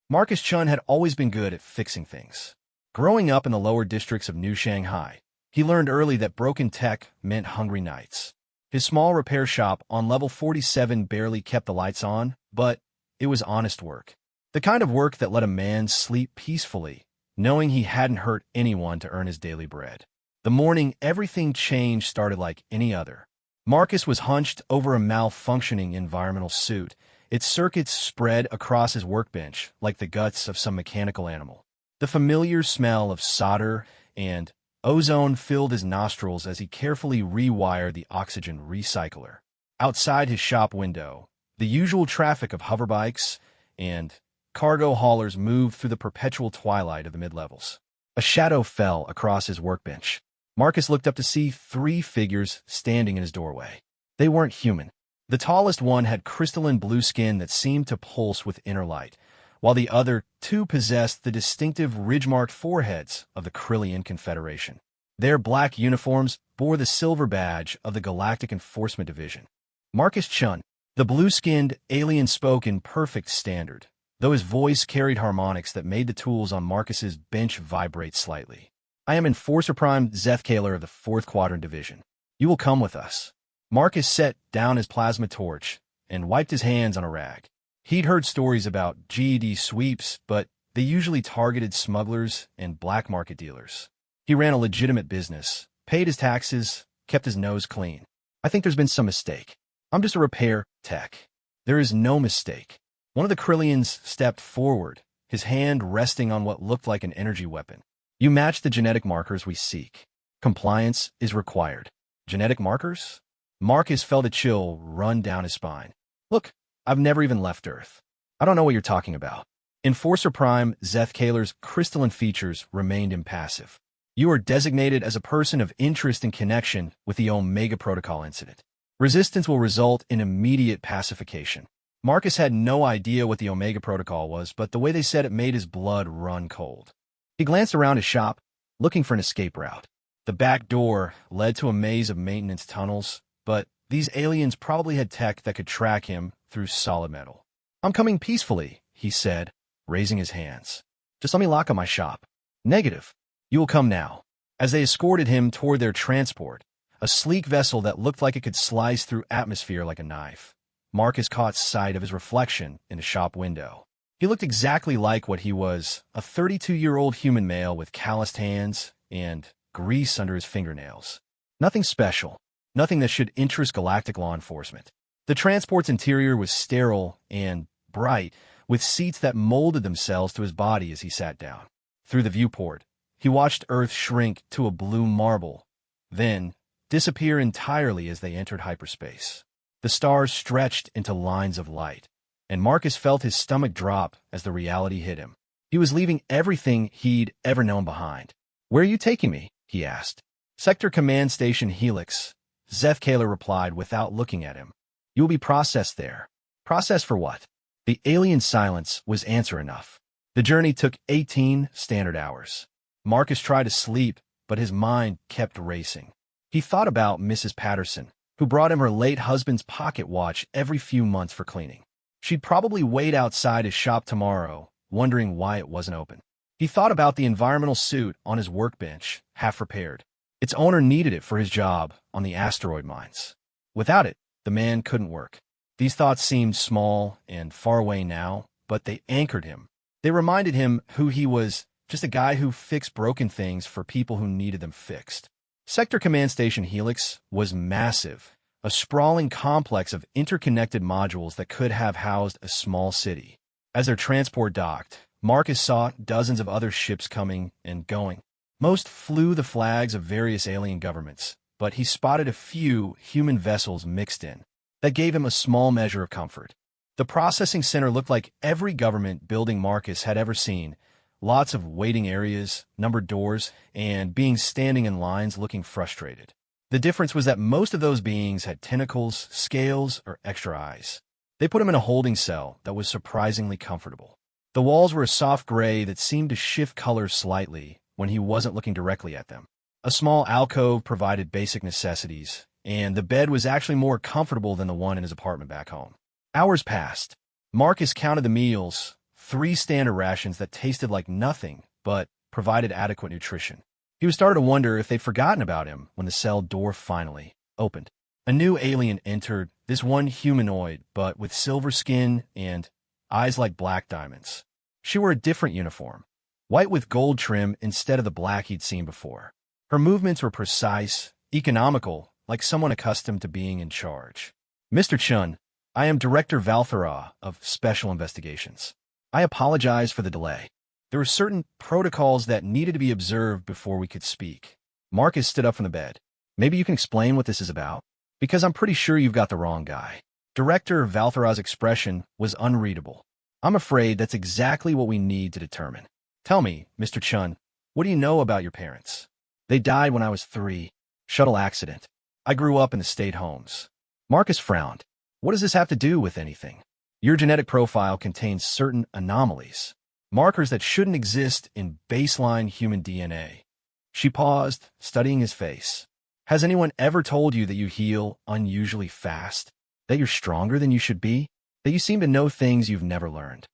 Marcus Chun had always been good at fixing things. Growing up in the lower districts of New Shanghai, he learned early that broken tech meant hungry nights. His small repair shop on level 47 barely kept the lights on, but it was honest work. The kind of work that let a man sleep peacefully, knowing he hadn't hurt anyone to earn his daily bread. The morning everything changed started like any other. Marcus was hunched over a malfunctioning environmental suit. Its circuits spread across his workbench like the guts of some mechanical animal. The familiar smell of solder and ozone filled his nostrils as he carefully rewired the oxygen recycler. Outside his shop window, the usual traffic of hoverbikes and cargo haulers moved through the perpetual twilight of the mid-levels. A shadow fell across his workbench. Marcus looked up to see three figures standing in his doorway. They weren't human. The tallest one had crystalline blue skin that seemed to pulse with inner light, while the other two possessed the distinctive ridge-marked foreheads of the Krillian Confederation. Their black uniforms bore the silver badge of the Galactic Enforcement Division. Marcus Chun, the blue-skinned alien, spoke in perfect standard, though his voice carried harmonics that made the tools on Marcus's bench vibrate slightly. "I am Enforcer Prime Zethkaler of the 4th Quadrant Division. You will come with us." Marcus set down his plasma torch and wiped his hands on a rag. He'd heard stories about GED sweeps, but they usually targeted smugglers and black market dealers. He ran a legitimate business, paid his taxes, kept his nose clean. "I think there's been some mistake. I'm just a repair tech." "There is no mistake." One of the Krillians stepped forward, his hand resting on what looked like an energy weapon. "You match the genetic markers we seek. Compliance is required." "Genetic markers?" Marcus felt a chill run down his spine. "Look, I've never even left Earth. I don't know what you're talking about." Enforcer Prime Zethkaler's crystalline features remained impassive. "You are designated as a person of interest in connection with the Omega Protocol incident. Resistance will result in immediate pacification." Marcus had no idea what the Omega Protocol was, but the way they said it made his blood run cold. He glanced around his shop, looking for an escape route. The back door led to a maze of maintenance tunnels, but these aliens probably had tech that could track him through solid metal. "I'm coming peacefully," he said, raising his hands. "Just let me lock on my shop." "Negative. You will come now." As they escorted him toward their transport, a sleek vessel that looked like it could slice through atmosphere like a knife, Marcus caught sight of his reflection in the shop window. He looked exactly like what he was, a 32-year-old human male with calloused hands and grease under his fingernails. Nothing special. Nothing that should interest galactic law enforcement. The transport's interior was sterile and bright, with seats that molded themselves to his body as he sat down. Through the viewport, he watched Earth shrink to a blue marble, then disappear entirely as they entered hyperspace. The stars stretched into lines of light, and Marcus felt his stomach drop as the reality hit him. He was leaving everything he'd ever known behind. "Where are you taking me?" he asked. "Sector Command Station Helix," Zethkaler replied without looking at him. "You will be processed there." "Processed for what?" The alien silence was answer enough. The journey took 18 standard hours. Marcus tried to sleep, but his mind kept racing. He thought about Mrs. Patterson, who brought him her late husband's pocket watch every few months for cleaning. She'd probably wait outside his shop tomorrow, wondering why it wasn't open. He thought about the environmental suit on his workbench, half repaired. Its owner needed it for his job on the asteroid mines. Without it, the man couldn't work. These thoughts seemed small and far away now, but they anchored him. They reminded him who he was, just a guy who fixed broken things for people who needed them fixed. Sector Command Station Helix was massive, a sprawling complex of interconnected modules that could have housed a small city. As their transport docked, Marcus saw dozens of other ships coming and going. Most flew the flags of various alien governments, but he spotted a few human vessels mixed in. That gave him a small measure of comfort. The processing center looked like every government building Marcus had ever seen. Lots of waiting areas, numbered doors, and beings standing in lines looking frustrated. The difference was that most of those beings had tentacles, scales, or extra eyes. They put him in a holding cell that was surprisingly comfortable. The walls were a soft gray that seemed to shift colors slightly when he wasn't looking directly at them. A small alcove provided basic necessities, and the bed was actually more comfortable than the one in his apartment back home. Hours passed. Marcus counted the meals, 3 standard rations that tasted like nothing but provided adequate nutrition. He was starting to wonder if they'd forgotten about him when the cell door finally opened. A new alien entered, this one humanoid, but with silver skin and eyes like black diamonds. She wore a different uniform, white with gold trim instead of the black he'd seen before. Her movements were precise, economical, like someone accustomed to being in charge. "Mr. Chun, I am Director Valthera of Special Investigations. I apologize for the delay. There were certain protocols that needed to be observed before we could speak." Marcus stood up from the bed. "Maybe you can explain what this is about? Because I'm pretty sure you've got the wrong guy." Director Valthera's expression was unreadable. "I'm afraid that's exactly what we need to determine. Tell me, Mr. Chun, what do you know about your parents?" "They died when I was 3. Shuttle accident. I grew up in the state homes." Marcus frowned. "What does this have to do with anything? Your genetic profile contains certain anomalies, markers that shouldn't exist in baseline human DNA." She paused, studying his face. "Has anyone ever told you that you heal unusually fast? That you're stronger than you should be? That you seem to know things you've never learned?"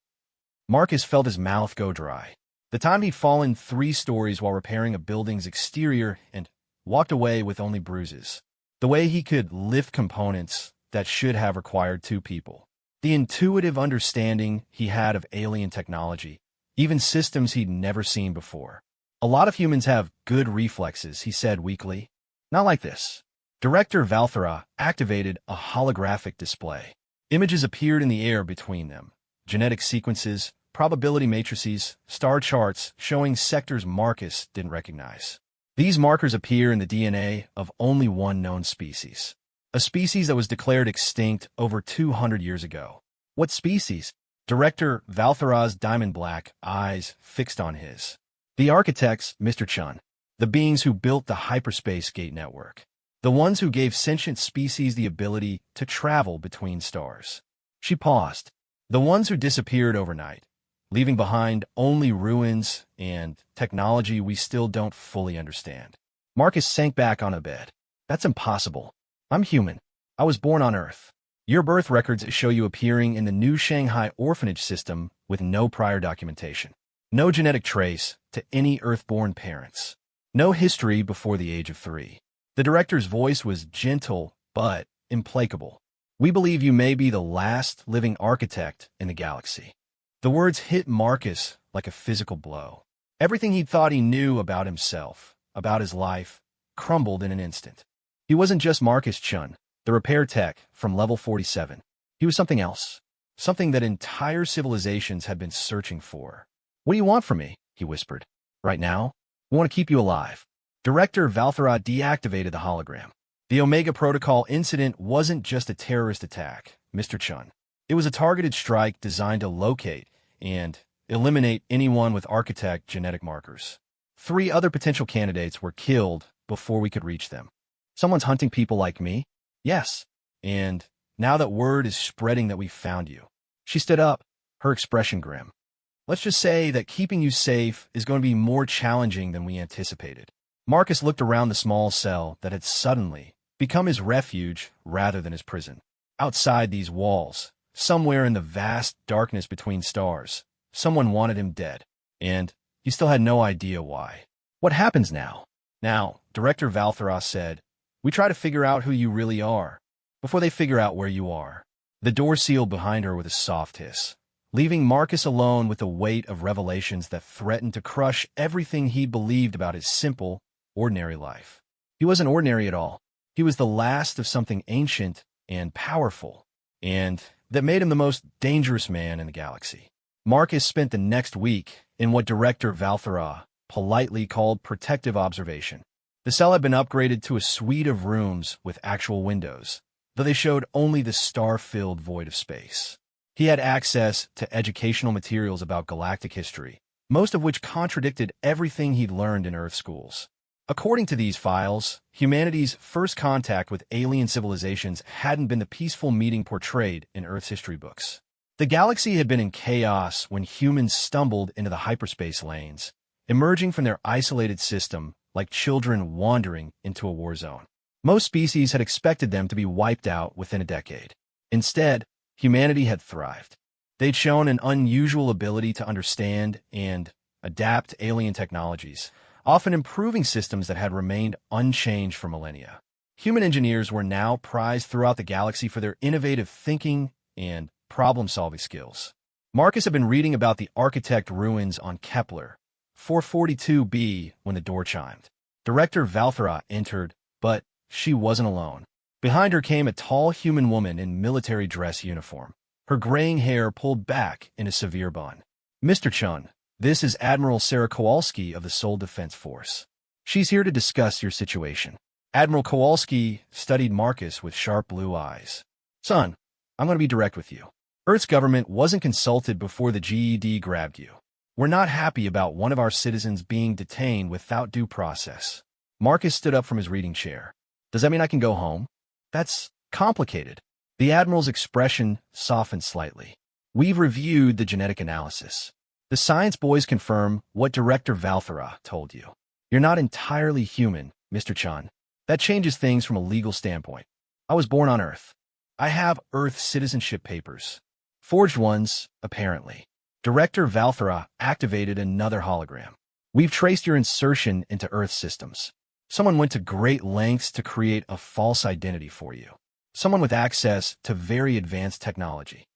Marcus felt his mouth go dry. The time he'd fallen 3 stories while repairing a building's exterior and walked away with only bruises. The way he could lift components that should have required 2 people. The intuitive understanding he had of alien technology, even systems he'd never seen before. "A lot of humans have good reflexes," he said weakly. "Not like this." Director Valthera activated a holographic display. Images appeared in the air between them. Genetic sequences, probability matrices, star charts showing sectors Marcus didn't recognize. These markers appear in the DNA of only one known species. A species that was declared extinct over 200 years ago. What species? Director Valthera's diamond black eyes fixed on his. "The architects, Mr. Chun. The beings who built the hyperspace gate network. The ones who gave sentient species the ability to travel between stars." She paused. "The ones who disappeared overnight, leaving behind only ruins and technology we still don't fully understand." Marcus sank back on a bed. "That's impossible. I'm human. I was born on Earth. Your birth records show you appearing in the new Shanghai orphanage system with no prior documentation. No genetic trace to any Earth-born parents. No history before the age of 3. The director's voice was gentle but implacable. "We believe you may be the last living architect in the galaxy." The words hit Marcus like a physical blow. Everything he'd thought he knew about himself, about his life, crumbled in an instant. He wasn't just Marcus Chun, the repair tech from level 47. He was something else. Something that entire civilizations had been searching for. "What do you want from me?" he whispered. "Right now, we want to keep you alive." Director Valthera deactivated the hologram. "The Omega Protocol incident wasn't just a terrorist attack, Mr. Chun. It was a targeted strike designed to locate and eliminate anyone with architect genetic markers. 3 other potential candidates were killed before we could reach them." "Someone's hunting people like me?" "Yes. And now that word is spreading that we found you." She stood up, her expression grim. "Let's just say that keeping you safe is going to be more challenging than we anticipated." Marcus looked around the small cell that had suddenly become his refuge rather than his prison. Outside these walls, somewhere in the vast darkness between stars, someone wanted him dead, and he still had no idea why. "What happens now?" "Now," Director Valthera said, "we try to figure out who you really are, before they figure out where you are." The door sealed behind her with a soft hiss, leaving Marcus alone with the weight of revelations that threatened to crush everything he believed about his simple, ordinary life. He wasn't ordinary at all. He was the last of something ancient and powerful, and that made him the most dangerous man in the galaxy. Marcus spent the next week in what Director Valthera politely called protective observation. The cell had been upgraded to a suite of rooms with actual windows, though they showed only the star-filled void of space. He had access to educational materials about galactic history, most of which contradicted everything he'd learned in Earth schools. According to these files, humanity's first contact with alien civilizations hadn't been the peaceful meeting portrayed in Earth's history books. The galaxy had been in chaos when humans stumbled into the hyperspace lanes, emerging from their isolated system like children wandering into a war zone. Most species had expected them to be wiped out within a decade. Instead, humanity had thrived. They'd shown an unusual ability to understand and adapt alien technologies, often improving systems that had remained unchanged for millennia. Human engineers were now prized throughout the galaxy for their innovative thinking and problem-solving skills. Marcus had been reading about the architect ruins on Kepler 442b when the door chimed. Director Valthera entered, but she wasn't alone. Behind her came a tall human woman in military dress uniform, her graying hair pulled back in a severe bun. "Mr. Chun, this is Admiral Sarah Kowalski of the Seoul Defense Force. She's here to discuss your situation." Admiral Kowalski studied Marcus with sharp blue eyes. "Son, I'm going to be direct with you. Earth's government wasn't consulted before the GED grabbed you. We're not happy about one of our citizens being detained without due process." Marcus stood up from his reading chair. "Does that mean I can go home?" "That's complicated." The Admiral's expression softened slightly. "We've reviewed the genetic analysis. The science boys confirm what Director Valthera told you. You're not entirely human, Mr. Chun. That changes things from a legal standpoint. I was born on Earth. I have Earth citizenship papers. Forged ones, apparently." Director Valthera activated another hologram. "We've traced your insertion into Earth systems. Someone went to great lengths to create a false identity for you. Someone with access to very advanced technology."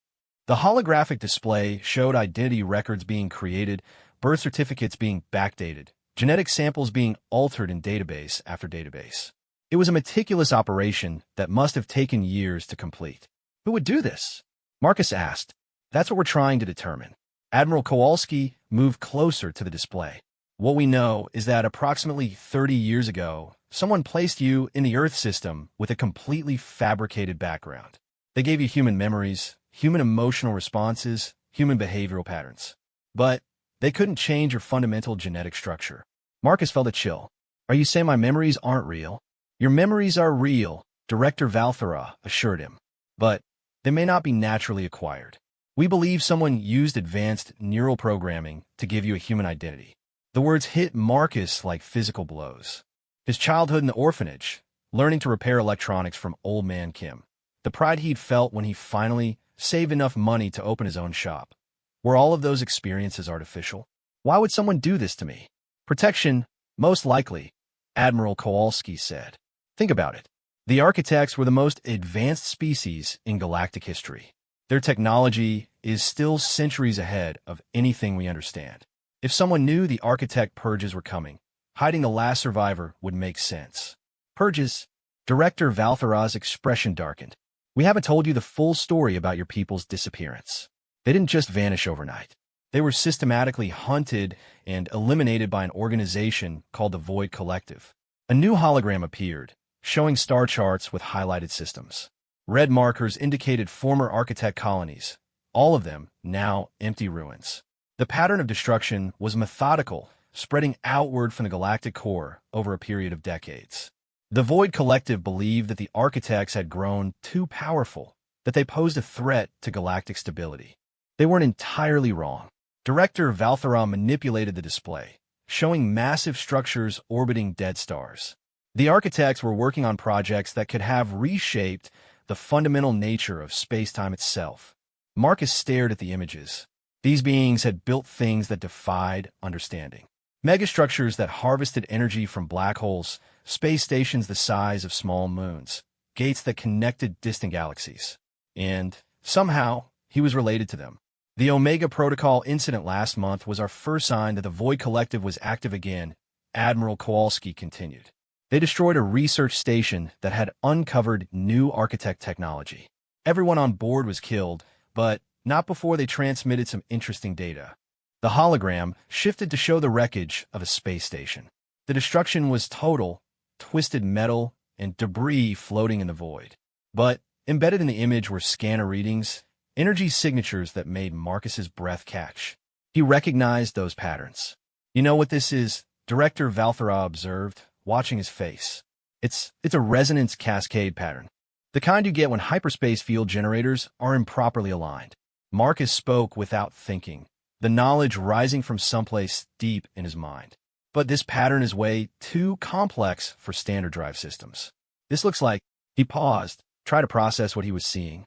The holographic display showed identity records being created, birth certificates being backdated, genetic samples being altered in database after database. It was a meticulous operation that must have taken years to complete. "Who would do this?" Marcus asked. "That's what we're trying to determine." Admiral Kowalski moved closer to the display. "What we know is that approximately 30 years ago, someone placed you in the Earth system with a completely fabricated background. They gave you human memories, human emotional responses, human behavioral patterns. But they couldn't change your fundamental genetic structure." Marcus felt a chill. "Are you saying my memories aren't real?" "Your memories are real," Director Valthera assured him. "But they may not be naturally acquired. We believe someone used advanced neural programming to give you a human identity." The words hit Marcus like physical blows. His childhood in the orphanage, learning to repair electronics from Old Man Kim, the pride he'd felt when he finally saved enough money to open his own shop. Were all of those experiences artificial? "Why would someone do this to me?" "Protection, most likely," Admiral Kowalski said. "Think about it. The architects were the most advanced species in galactic history. Their technology is still centuries ahead of anything we understand. If someone knew the architect purges were coming, hiding the last survivor would make sense." "Purges?" Director Valthera's expression darkened. "We haven't told you the full story about your people's disappearance. They didn't just vanish overnight. They were systematically hunted and eliminated by an organization called the Void Collective." A new hologram appeared, showing star charts with highlighted systems. Red markers indicated former architect colonies, all of them now empty ruins. The pattern of destruction was methodical, spreading outward from the galactic core over a period of decades. The Void Collective believed that the architects had grown too powerful, that they posed a threat to galactic stability. They weren't entirely wrong. Director Valthera manipulated the display, showing massive structures orbiting dead stars. The architects were working on projects that could have reshaped the fundamental nature of space-time itself. Marcus stared at the images. These beings had built things that defied understanding. Megastructures that harvested energy from black holes, space stations the size of small moons, gates that connected distant galaxies. And, somehow, he was related to them. "The Omega Protocol incident last month was our first sign that the Void Collective was active again," Admiral Kowalski continued. "They destroyed a research station that had uncovered new architect technology. Everyone on board was killed, but not before they transmitted some interesting data." The hologram shifted to show the wreckage of a space station. The destruction was total, twisted metal and debris floating in the void. But embedded in the image were scanner readings, energy signatures that made Marcus's breath catch. He recognized those patterns. "You know what this is?" Director Valthera observed, watching his face. It's a resonance cascade pattern. The kind you get when hyperspace field generators are improperly aligned." Marcus spoke without thinking, the knowledge rising from someplace deep in his mind. "But this pattern is way too complex for standard drive systems. This looks like..." He paused, tried to process what he was seeing.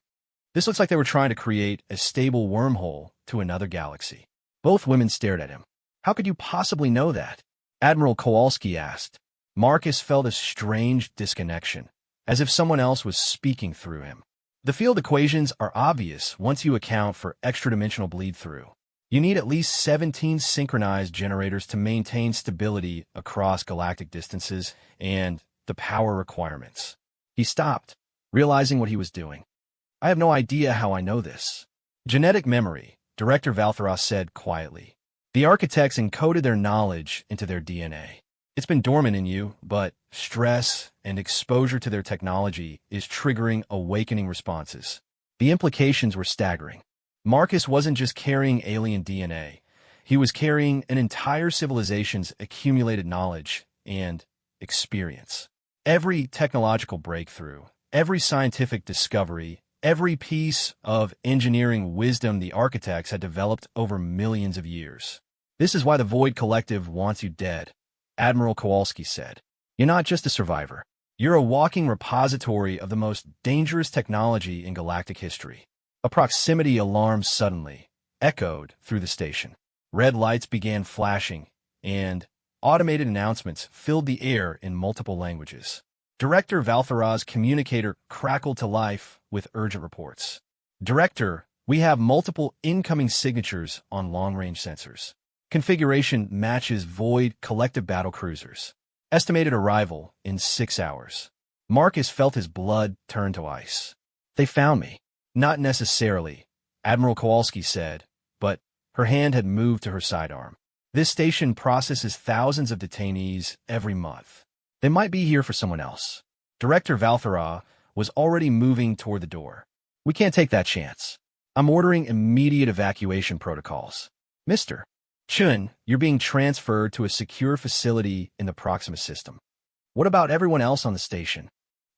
This looks like they were trying to create a stable wormhole to another galaxy. Both women stared at him. How could you possibly know that? Admiral Kowalski asked. Marcus felt a strange disconnection, as if someone else was speaking through him. The field equations are obvious once you account for extra-dimensional bleed-through. You need at least 17 synchronized generators to maintain stability across galactic distances and the power requirements. He stopped, realizing what he was doing. I have no idea how I know this. Genetic memory, Director Valtheros said quietly. The architects encoded their knowledge into their DNA. It's been dormant in you, but stress and exposure to their technology is triggering awakening responses. The implications were staggering. Marcus wasn't just carrying alien DNA. He was carrying an entire civilization's accumulated knowledge and experience. Every technological breakthrough, every scientific discovery, every piece of engineering wisdom the architects had developed over millions of years. This is why the Void Collective wants you dead, Admiral Kowalski said. You're not just a survivor. You're a walking repository of the most dangerous technology in galactic history. A proximity alarm suddenly echoed through the station. Red lights began flashing, and automated announcements filled the air in multiple languages. Director Valtheros' communicator crackled to life with urgent reports. Director, we have multiple incoming signatures on long-range sensors. Configuration matches Void Collective battle cruisers. Estimated arrival in 6 hours. Marcus felt his blood turn to ice. They found me. Not necessarily, Admiral Kowalski said, but her hand had moved to her sidearm. This station processes thousands of detainees every month. They might be here for someone else. Director Valtheros was already moving toward the door. We can't take that chance. I'm ordering immediate evacuation protocols. Mr. Chun, you're being transferred to a secure facility in the Proxima system. What about everyone else on the station?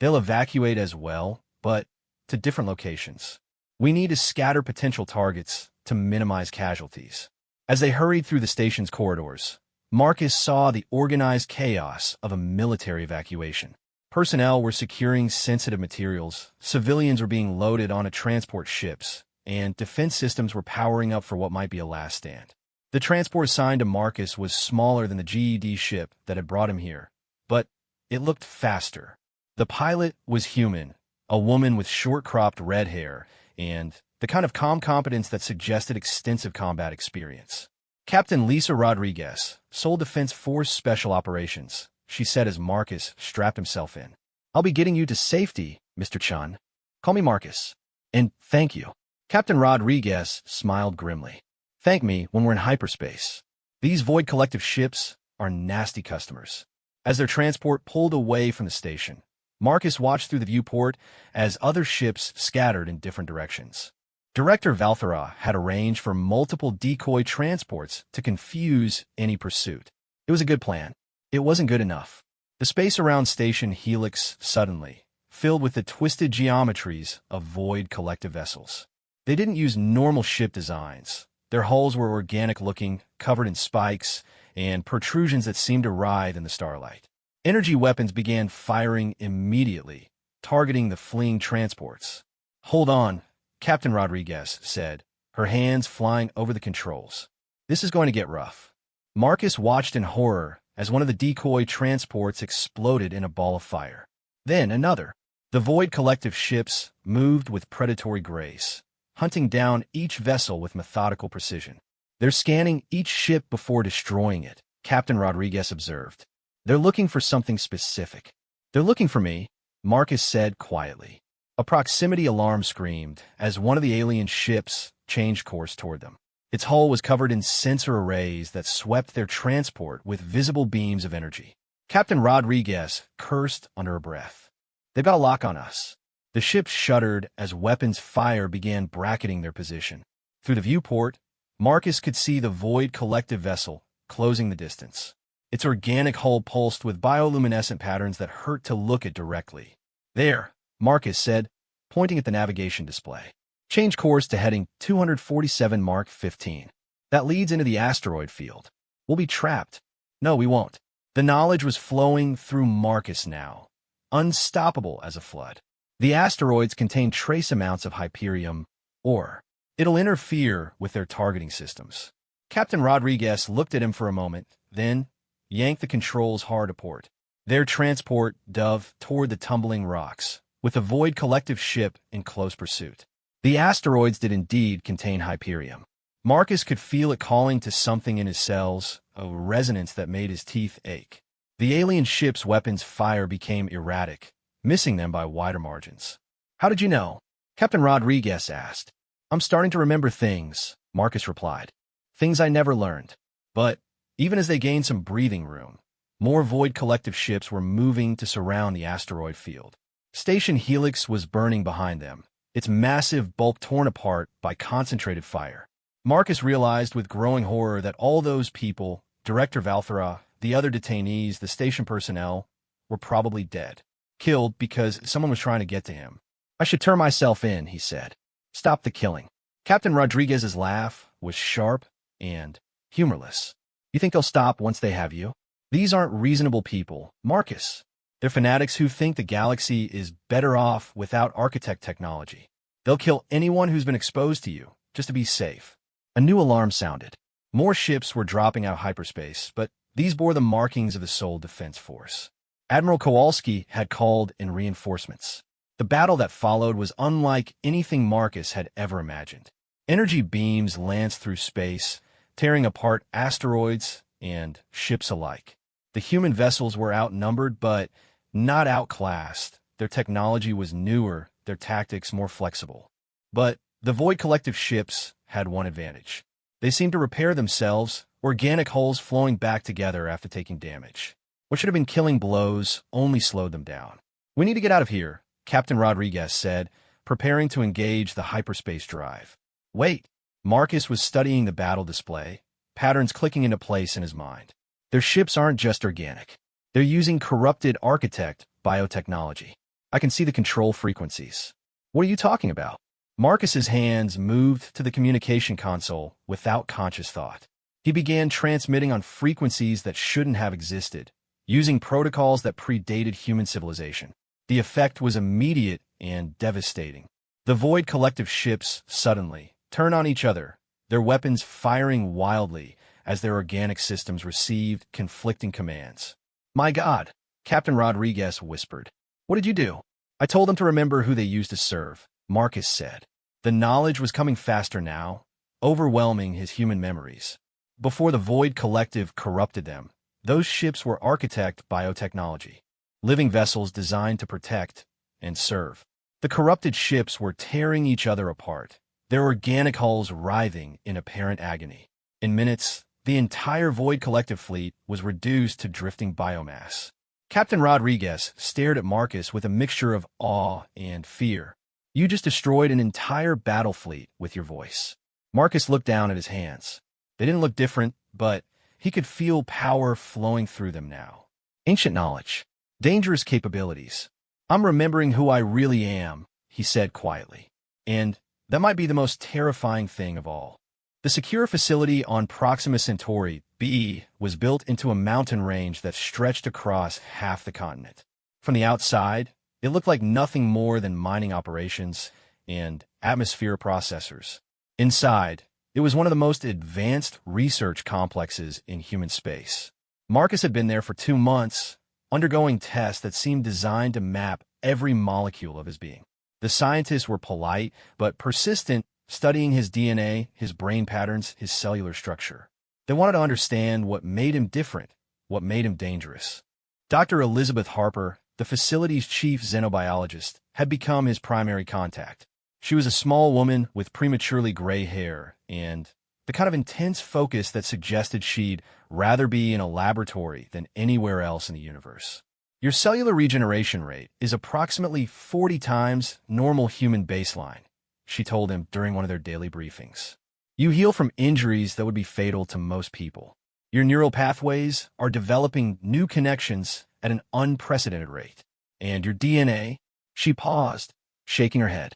They'll evacuate as well, but to different locations. We need to scatter potential targets to minimize casualties. As they hurried through the station's corridors, Marcus saw the organized chaos of a military evacuation. Personnel were securing sensitive materials, civilians were being loaded onto transport ships, and defense systems were powering up for what might be a last stand. The transport assigned to Marcus was smaller than the GED ship that had brought him here, but it looked faster. The pilot was human, a woman with short-cropped red hair, and the kind of calm competence that suggested extensive combat experience. Captain Lisa Rodriguez, Sole Defense Force Special Operations, she said as Marcus strapped himself in. I'll be getting you to safety, Mr. Chun. Call me Marcus. And thank you. Captain Rodriguez smiled grimly. Thank me when we're in hyperspace. These Void Collective ships are nasty customers. As their transport pulled away from the station, Marcus watched through the viewport as other ships scattered in different directions. Director Valtheros had arranged for multiple decoy transports to confuse any pursuit. It was a good plan. It wasn't good enough. The space around Station Helix suddenly filled with the twisted geometries of Void Collective vessels. They didn't use normal ship designs. Their hulls were organic-looking, covered in spikes, and protrusions that seemed to writhe in the starlight. Energy weapons began firing immediately, targeting the fleeing transports. Hold on, Captain Rodriguez said, her hands flying over the controls. This is going to get rough. Marcus watched in horror as one of the decoy transports exploded in a ball of fire. Then another. The Void Collective ships moved with predatory grace, hunting down each vessel with methodical precision. They're scanning each ship before destroying it, Captain Rodriguez observed. They're looking for something specific. They're looking for me, Marcus said quietly. A proximity alarm screamed as one of the alien ships changed course toward them. Its hull was covered in sensor arrays that swept their transport with visible beams of energy. Captain Rodriguez cursed under her breath. They've got a lock on us. The ship shuddered as weapons fire began bracketing their position. Through the viewport, Marcus could see the Void Collective vessel closing the distance. Its organic hull pulsed with bioluminescent patterns that hurt to look at directly. There, Marcus said, pointing at the navigation display. Change course to heading 247 Mark 15. That leads into the asteroid field. We'll be trapped. No, we won't. The knowledge was flowing through Marcus now, unstoppable as a flood. The asteroids contain trace amounts of Hyperium, or it'll interfere with their targeting systems. Captain Rodriguez looked at him for a moment, then yanked the controls hard to port. Their transport dove toward the tumbling rocks, with the Void Collective ship in close pursuit. The asteroids did indeed contain Hyperium. Marcus could feel it calling to something in his cells, a resonance that made his teeth ache. The alien ship's weapons fire became erratic, missing them by wider margins. "How did you know?" Captain Rodriguez asked. "I'm starting to remember things," Marcus replied. "Things I never learned." But even as they gained some breathing room, more Void Collective ships were moving to surround the asteroid field. Station Helix was burning behind them, its massive bulk torn apart by concentrated fire. Marcus realized with growing horror that all those people, Director Valthera, the other detainees, the station personnel, were probably dead. Killed because someone was trying to get to him. "I should turn myself in," he said. "Stop the killing." Captain Rodriguez's laugh was sharp and humorless. "You think they'll stop once they have you? These aren't reasonable people, Marcus. They're fanatics who think the galaxy is better off without architect technology. They'll kill anyone who's been exposed to you, just to be safe." A new alarm sounded. More ships were dropping out of hyperspace, but these bore the markings of the Sol Defense Force. Admiral Kowalski had called in reinforcements. The battle that followed was unlike anything Marcus had ever imagined. Energy beams lanced through space, tearing apart asteroids and ships alike. The human vessels were outnumbered, but not outclassed. Their technology was newer, their tactics more flexible. But the Void Collective ships had one advantage. They seemed to repair themselves, organic hulls flowing back together after taking damage. What should have been killing blows only slowed them down. "We need to get out of here," Captain Rodriguez said, preparing to engage the hyperspace drive. "Wait." Marcus was studying the battle display, patterns clicking into place in his mind. Their ships aren't just organic. They're using corrupted architect biotechnology. I can see the control frequencies. "What are you talking about?" Marcus's hands moved to the communication console without conscious thought. He began transmitting on frequencies that shouldn't have existed, using protocols that predated human civilization. The effect was immediate and devastating. The Void Collective ships suddenly turned on each other, their weapons firing wildly as their organic systems received conflicting commands. "My God," Captain Rodriguez whispered. "What did you do?" "I told them to remember who they used to serve," Marcus said. The knowledge was coming faster now, overwhelming his human memories. Before the Void Collective corrupted them, those ships were architect biotechnology, living vessels designed to protect and serve. The corrupted ships were tearing each other apart, their organic hulls writhing in apparent agony. In minutes, the entire Void Collective fleet was reduced to drifting biomass. Captain Rodriguez stared at Marcus with a mixture of awe and fear. "You just destroyed an entire battle fleet with your voice." Marcus looked down at his hands. They didn't look different, but he could feel power flowing through them now. Ancient knowledge. Dangerous capabilities. "I'm remembering who I really am," he said quietly. "And that might be the most terrifying thing of all." The secure facility on Proxima Centauri B was built into a mountain range that stretched across half the continent. From the outside, it looked like nothing more than mining operations and atmosphere processors. Inside, it was one of the most advanced research complexes in human space. Marcus had been there for 2 months, undergoing tests that seemed designed to map every molecule of his being. The scientists were polite, but persistent, studying his DNA, his brain patterns, his cellular structure. They wanted to understand what made him different, what made him dangerous. Dr. Elizabeth Harper, the facility's chief xenobiologist, had become his primary contact. She was a small woman with prematurely gray hair and the kind of intense focus that suggested she'd rather be in a laboratory than anywhere else in the universe. "Your cellular regeneration rate is approximately 40 times normal human baseline," she told him during one of their daily briefings. "You heal from injuries that would be fatal to most people. Your neural pathways are developing new connections at an unprecedented rate. And your DNA," she paused, shaking her head.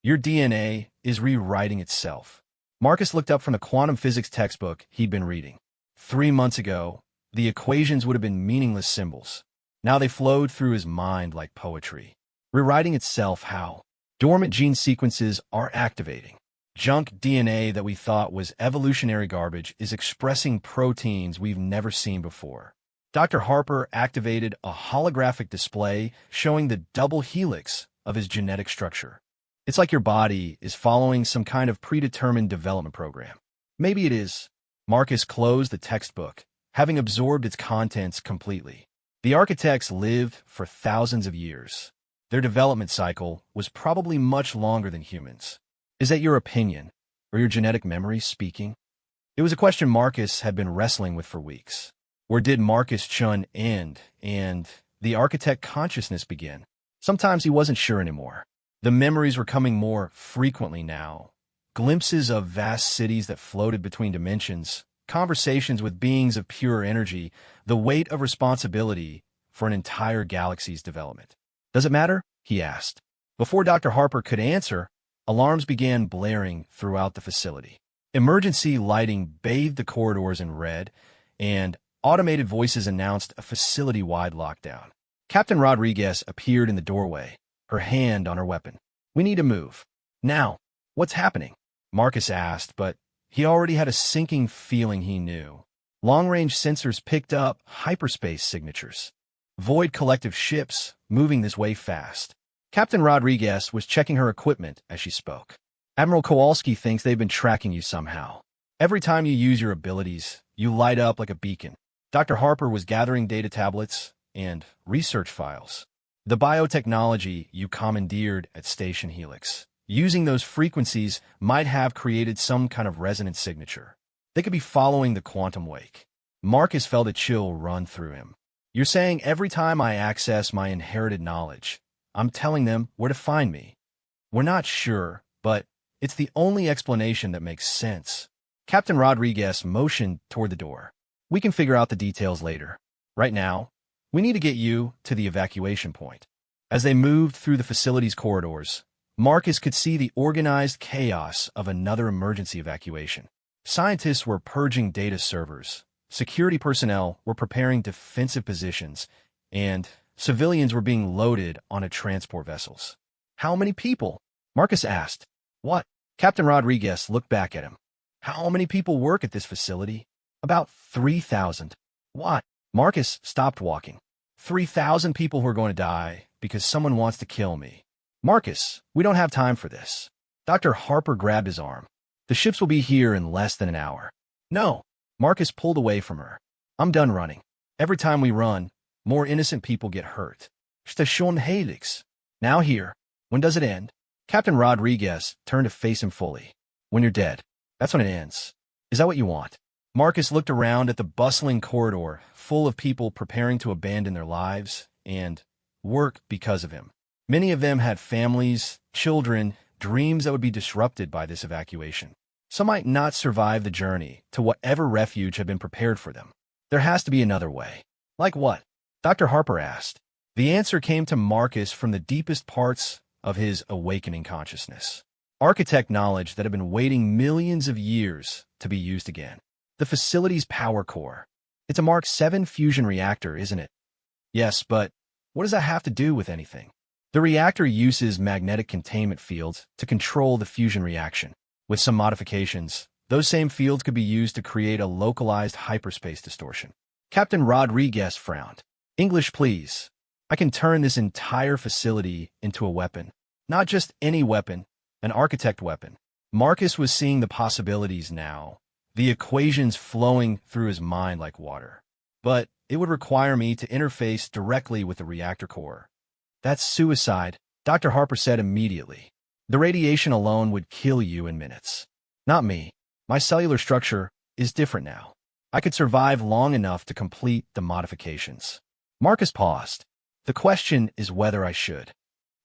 "Your DNA is rewriting itself." Marcus looked up from the quantum physics textbook he'd been reading. 3 months ago, the equations would have been meaningless symbols. Now they flowed through his mind like poetry. rewriting itself how dormant gene sequences are activating. Junk DNA that we thought was evolutionary garbage is expressing proteins we've never seen before. Dr. Harper activated a holographic display showing the double helix of his genetic structure. It's like your body is following some kind of predetermined development program. Maybe it is. Marcus closed the textbook, having absorbed its contents completely. The architects lived for thousands of years. Their development cycle was probably much longer than humans. Is that your opinion, or your genetic memory speaking? It was a question Marcus had been wrestling with for weeks. Where did Marcus Chun end, and the architect consciousness begin? Sometimes he wasn't sure anymore. The memories were coming more frequently now. Glimpses of vast cities that floated between dimensions, conversations with beings of pure energy, the weight of responsibility for an entire galaxy's development. Does it matter? He asked. Before Dr. Harper could answer, alarms began blaring throughout the facility. Emergency lighting bathed the corridors in red, and automated voices announced a facility-wide lockdown. Captain Rodriguez appeared in the doorway, her hand on her weapon. "We need to move. Now." "What's happening?" Marcus asked, but he already had a sinking feeling he knew. Long-range sensors picked up hyperspace signatures. Void collective ships moving this way fast. Captain Rodriguez was checking her equipment as she spoke. "Admiral Kowalski thinks they've been tracking you somehow. Every time you use your abilities, you light up like a beacon." Dr. Harper was gathering data tablets and research files. The biotechnology you commandeered at Station Helix. Using those frequencies might have created some kind of resonance signature. They could be following the quantum wake. Marcus felt a chill run through him. "You're saying every time I access my inherited knowledge, I'm telling them where to find me?" "We're not sure, but it's the only explanation that makes sense." Captain Rodriguez motioned toward the door. "We can figure out the details later. Right now, we need to get you to the evacuation point." As they moved through the facility's corridors, Marcus could see the organized chaos of another emergency evacuation. Scientists were purging data servers, security personnel were preparing defensive positions, and civilians were being loaded onto transport vessels. "How many people?" Marcus asked. "What?" Captain Rodriguez looked back at him. "How many people work at this facility?" "About 3,000. "What?" Marcus stopped walking. 3,000 people who are going to die because someone wants to kill me. "Marcus, we don't have time for this." Dr. Harper grabbed his arm. "The ships will be here in less than an hour." "No." Marcus pulled away from her. "I'm done running. Every time we run, more innocent people get hurt. Station Helix. Now here. When does it end?" Captain Rodriguez turned to face him fully. "When you're dead. That's when it ends. Is that what you want?" Marcus looked around at the bustling corridor, full of people preparing to abandon their lives and work because of him. Many of them had families, children, dreams that would be disrupted by this evacuation. Some might not survive the journey to whatever refuge had been prepared for them. There has to be another way. "Like what?" Dr. Harper asked. The answer came to Marcus from the deepest parts of his awakening consciousness. Architect knowledge that had been waiting millions of years to be used again. The facility's power core. It's a Mark 7 fusion reactor, isn't it? Yes, but what does that have to do with anything? The reactor uses magnetic containment fields to control the fusion reaction. With some modifications, those same fields could be used to create a localized hyperspace distortion. Captain Rodriguez frowned. "English, please. I can turn this entire facility into a weapon. Not just any weapon, an architect weapon." Marcus was seeing the possibilities now, the equations flowing through his mind like water. "But it would require me to interface directly with the reactor core." "That's suicide," Dr. Harper said immediately. "The radiation alone would kill you in minutes." "Not me. My cellular structure is different now. I could survive long enough to complete the modifications." Marcus paused. "The question is whether I should."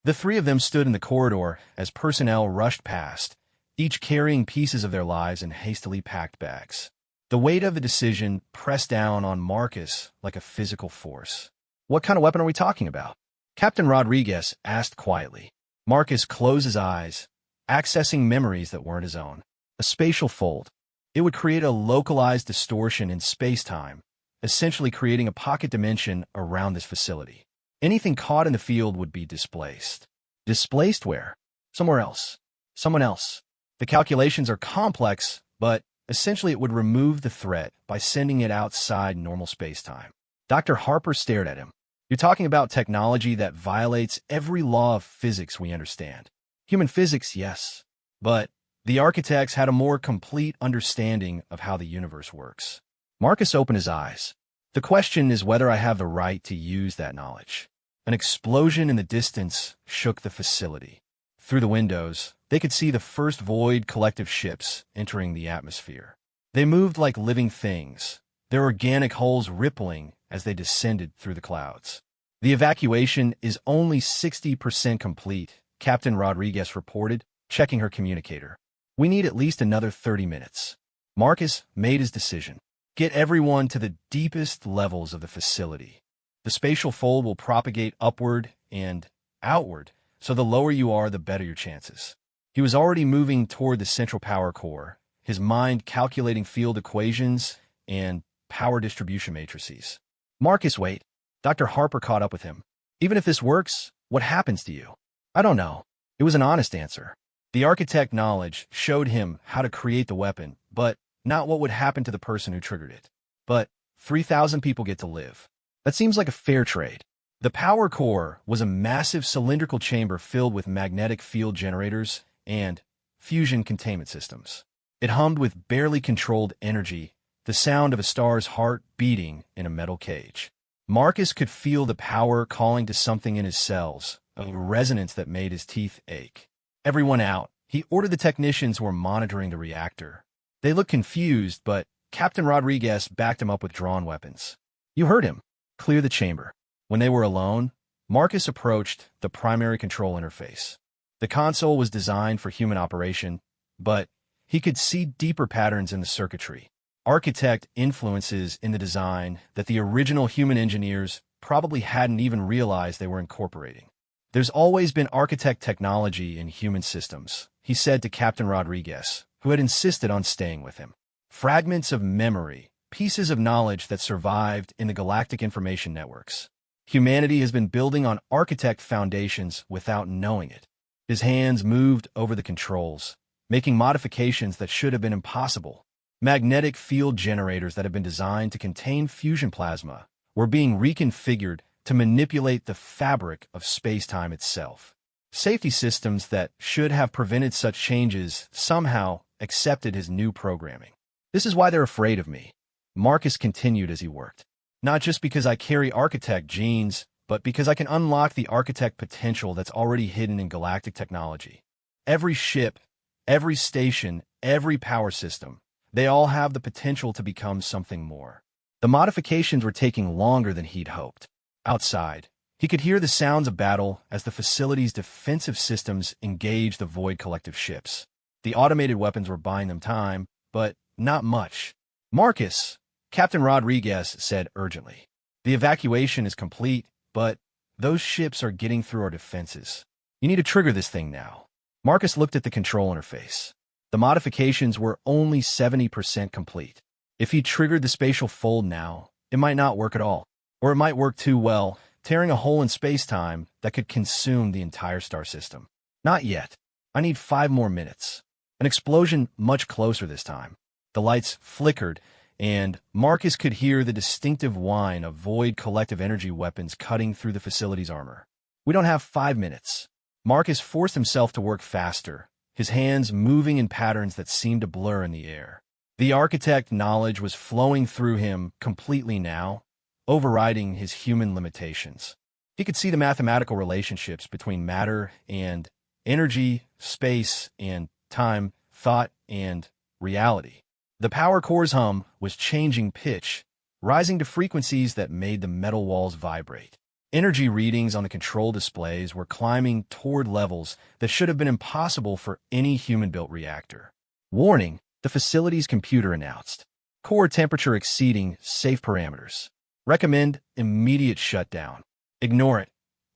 The three of them stood in the corridor as personnel rushed past, each carrying pieces of their lives in hastily packed bags. The weight of the decision pressed down on Marcus like a physical force. "What kind of weapon are we talking about?" Captain Rodriguez asked quietly. Marcus closed his eyes, accessing memories that weren't his own. A spatial fold. It would create a localized distortion in space-time, essentially creating a pocket dimension around this facility. Anything caught in the field would be displaced. Displaced where? Somewhere else. Someone else. The calculations are complex, but essentially it would remove the threat by sending it outside normal space-time. Dr. Harper stared at him. You're talking about technology that violates every law of physics we understand. Human physics, yes. But the architects had a more complete understanding of how the universe works. Marcus opened his eyes. The question is whether I have the right to use that knowledge. An explosion in the distance shook the facility. Through the windows, they could see the first Void collective ships entering the atmosphere. They moved like living things, their organic hulls rippling as they descended through the clouds. The evacuation is only 60% complete, Captain Rodriguez reported, checking her communicator. We need at least another 30 minutes. Marcus made his decision. Get everyone to the deepest levels of the facility. The spatial fold will propagate upward and outward, so the lower you are, the better your chances. He was already moving toward the central power core, his mind calculating field equations and power distribution matrices. Marcus, wait. Dr. Harper caught up with him. Even if this works, what happens to you? I don't know. It was an honest answer. The architect knowledge showed him how to create the weapon, but not what would happen to the person who triggered it. But 3,000 people get to live. That seems like a fair trade. The power core was a massive cylindrical chamber filled with magnetic field generators and fusion containment systems. It hummed with barely controlled energy, the sound of a star's heart beating in a metal cage. Marcus could feel the power calling to something in his cells, a resonance that made his teeth ache. Everyone out. He ordered the technicians who were monitoring the reactor. They looked confused, but Captain Rodriguez backed him up with drawn weapons. You heard him. Clear the chamber. When they were alone, Marcus approached the primary control interface. The console was designed for human operation, but he could see deeper patterns in the circuitry. Architect influences in the design that the original human engineers probably hadn't even realized they were incorporating. There's always been architect technology in human systems, he said to Captain Rodriguez, who had insisted on staying with him. Fragments of memory, pieces of knowledge that survived in the galactic information networks. Humanity has been building on architect foundations without knowing it. His hands moved over the controls, making modifications that should have been impossible. Magnetic field generators that had been designed to contain fusion plasma were being reconfigured to manipulate the fabric of space-time itself. Safety systems that should have prevented such changes somehow accepted his new programming. This is why they're afraid of me. Marcus continued as he worked. Not just because I carry architect genes, but because I can unlock the architect potential that's already hidden in galactic technology. Every ship, every station, every power system, they all have the potential to become something more. The modifications were taking longer than he'd hoped. Outside, he could hear the sounds of battle as the facility's defensive systems engaged the Void collective ships. The automated weapons were buying them time, but not much. Marcus, Captain Rodriguez said urgently. The evacuation is complete, but those ships are getting through our defenses. You need to trigger this thing now. Marcus looked at the control interface. The modifications were only 70% complete. If he triggered the spatial fold now, it might not work at all. Or it might work too well, tearing a hole in space-time that could consume the entire star system. Not yet. I need 5 more minutes. An explosion much closer this time. The lights flickered, and Marcus could hear the distinctive whine of Void collective energy weapons cutting through the facility's armor. We don't have 5 minutes. Marcus forced himself to work faster, his hands moving in patterns that seemed to blur in the air. The architect knowledge was flowing through him completely now, overriding his human limitations. He could see the mathematical relationships between matter and energy, space and time, thought and reality. The power core's hum was changing pitch, rising to frequencies that made the metal walls vibrate. Energy readings on the control displays were climbing toward levels that should have been impossible for any human-built reactor. Warning, the facility's computer announced. Core temperature exceeding safe parameters. Recommend immediate shutdown. Ignore it,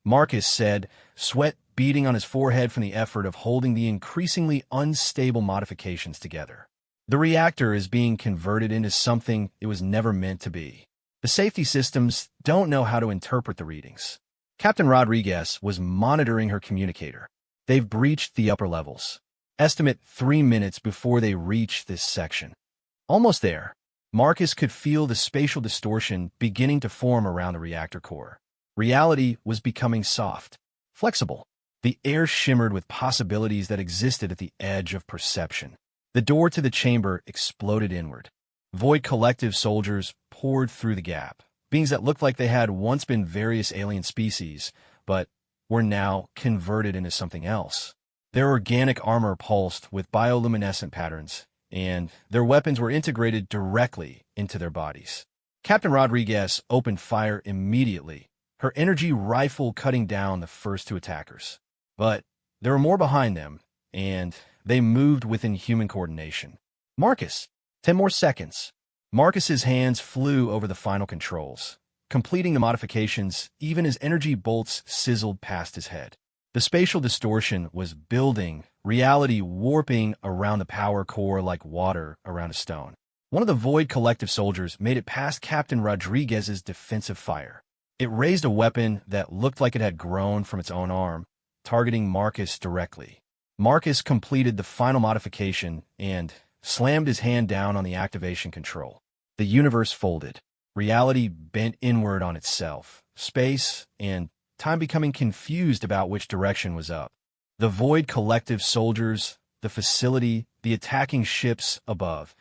Marcus said, sweat beading on his forehead from the effort of holding the increasingly unstable modifications together. The reactor is being converted into something it was never meant to be. The safety systems don't know how to interpret the readings. Captain Rodriguez was monitoring her communicator. They've breached the upper levels. Estimate 3 minutes before they reach this section. Almost there. Marcus could feel the spatial distortion beginning to form around the reactor core. Reality was becoming soft, flexible. The air shimmered with possibilities that existed at the edge of perception. The door to the chamber exploded inward. Void Collective soldiers poured through the gap, beings that looked like they had once been various alien species, but were now converted into something else. Their organic armor pulsed with bioluminescent patterns, and their weapons were integrated directly into their bodies. Captain Rodriguez opened fire immediately, her energy rifle cutting down the first 2 attackers. But there were more behind them, and they moved within human coordination. Marcus, 10 more seconds. Marcus's hands flew over the final controls, completing the modifications even as energy bolts sizzled past his head. The spatial distortion was building, reality warping around the power core like water around a stone. One of the Void Collective soldiers made it past Captain Rodriguez's defensive fire. It raised a weapon that looked like it had grown from its own arm, targeting Marcus directly. Marcus completed the final modification and slammed his hand down on the activation control. The universe folded. Reality bent inward on itself, space and time becoming confused about which direction was up. The Void Collective soldiers, the facility, the attacking ships above,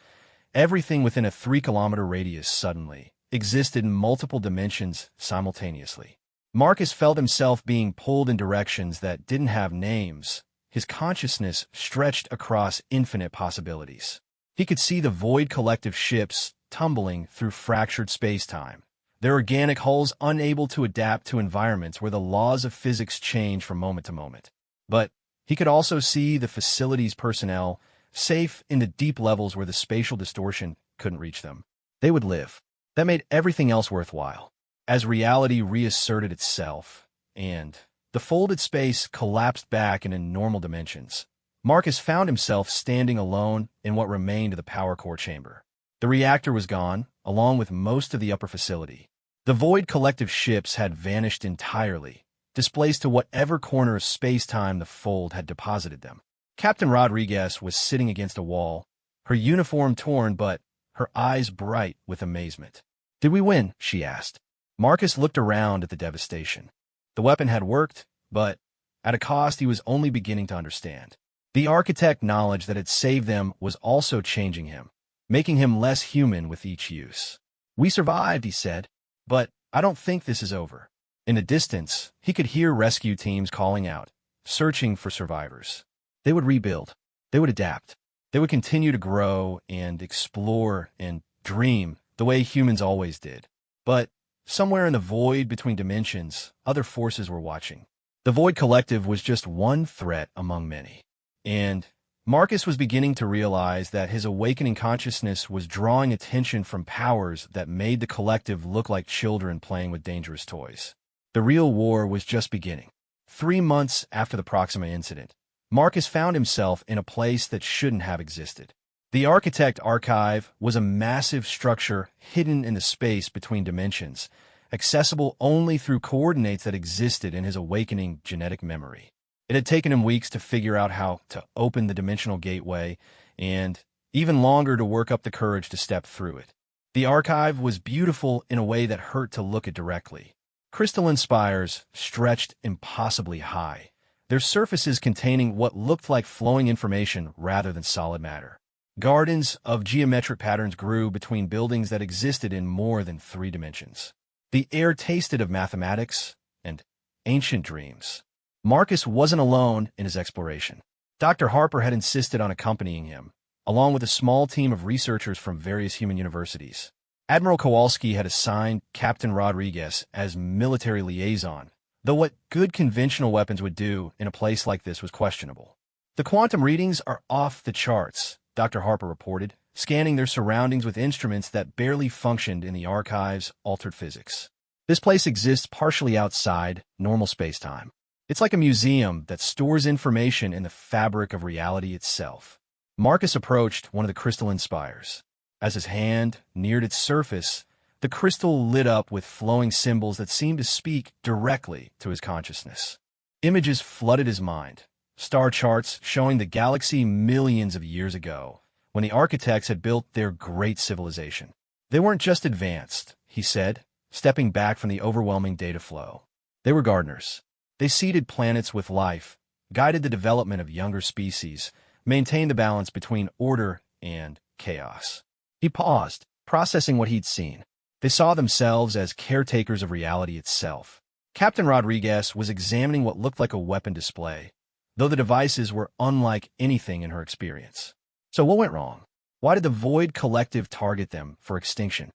everything within a 3-kilometer radius suddenly existed in multiple dimensions simultaneously. Marcus felt himself being pulled in directions that didn't have names. His consciousness stretched across infinite possibilities. He could see the Void Collective ships tumbling through fractured space-time, their organic hulls unable to adapt to environments where the laws of physics change from moment to moment. But he could also see the facility's personnel, safe in the deep levels where the spatial distortion couldn't reach them. They would live. That made everything else worthwhile. As reality reasserted itself, and the folded space collapsed back into normal dimensions, Marcus found himself standing alone in what remained of the power core chamber. The reactor was gone, along with most of the upper facility. The Void Collective ships had vanished entirely, displaced to whatever corner of space-time the fold had deposited them. Captain Rodriguez was sitting against a wall, her uniform torn but her eyes bright with amazement. "Did we win?" she asked. Marcus looked around at the devastation. The weapon had worked, but at a cost he was only beginning to understand. The architect knowledge that had saved them was also changing him, making him less human with each use. "We survived," he said, "but I don't think this is over." In the distance, he could hear rescue teams calling out, searching for survivors. They would rebuild. They would adapt. They would continue to grow and explore and dream the way humans always did. But somewhere in the void between dimensions, other forces were watching. The Void Collective was just one threat among many. And Marcus was beginning to realize that his awakening consciousness was drawing attention from powers that made the collective look like children playing with dangerous toys. The real war was just beginning. 3 months after the Proxima incident, Marcus found himself in a place that shouldn't have existed. The Architect Archive was a massive structure hidden in the space between dimensions, accessible only through coordinates that existed in his awakening genetic memory. It had taken him weeks to figure out how to open the dimensional gateway, and even longer to work up the courage to step through it. The archive was beautiful in a way that hurt to look at directly. Crystalline spires stretched impossibly high, their surfaces containing what looked like flowing information rather than solid matter. Gardens of geometric patterns grew between buildings that existed in more than 3 dimensions. The air tasted of mathematics and ancient dreams. Marcus wasn't alone in his exploration. Dr. Harper had insisted on accompanying him, along with a small team of researchers from various human universities. Admiral Kowalski had assigned Captain Rodriguez as military liaison, though what good conventional weapons would do in a place like this was questionable. "The quantum readings are off the charts," Dr. Harper reported, scanning their surroundings with instruments that barely functioned in the archive's altered physics. "This place exists partially outside normal space-time. It's like a museum that stores information in the fabric of reality itself." Marcus approached one of the crystalline spires. As his hand neared its surface, The crystal lit up with flowing symbols that seemed to speak directly to his consciousness. Images flooded his mind, star charts showing the galaxy millions of years ago, when the architects had built their great civilization. They weren't just advanced, he said, stepping back from the overwhelming data flow. They were gardeners. They seeded planets with life, guided the development of younger species, maintained the balance between order and chaos. He paused, processing what he'd seen. They saw themselves as caretakers of reality itself. Captain Rodriguez was examining what looked like a weapon display, though the devices were unlike anything in her experience. So what went wrong? Why did the Void Collective target them for extinction?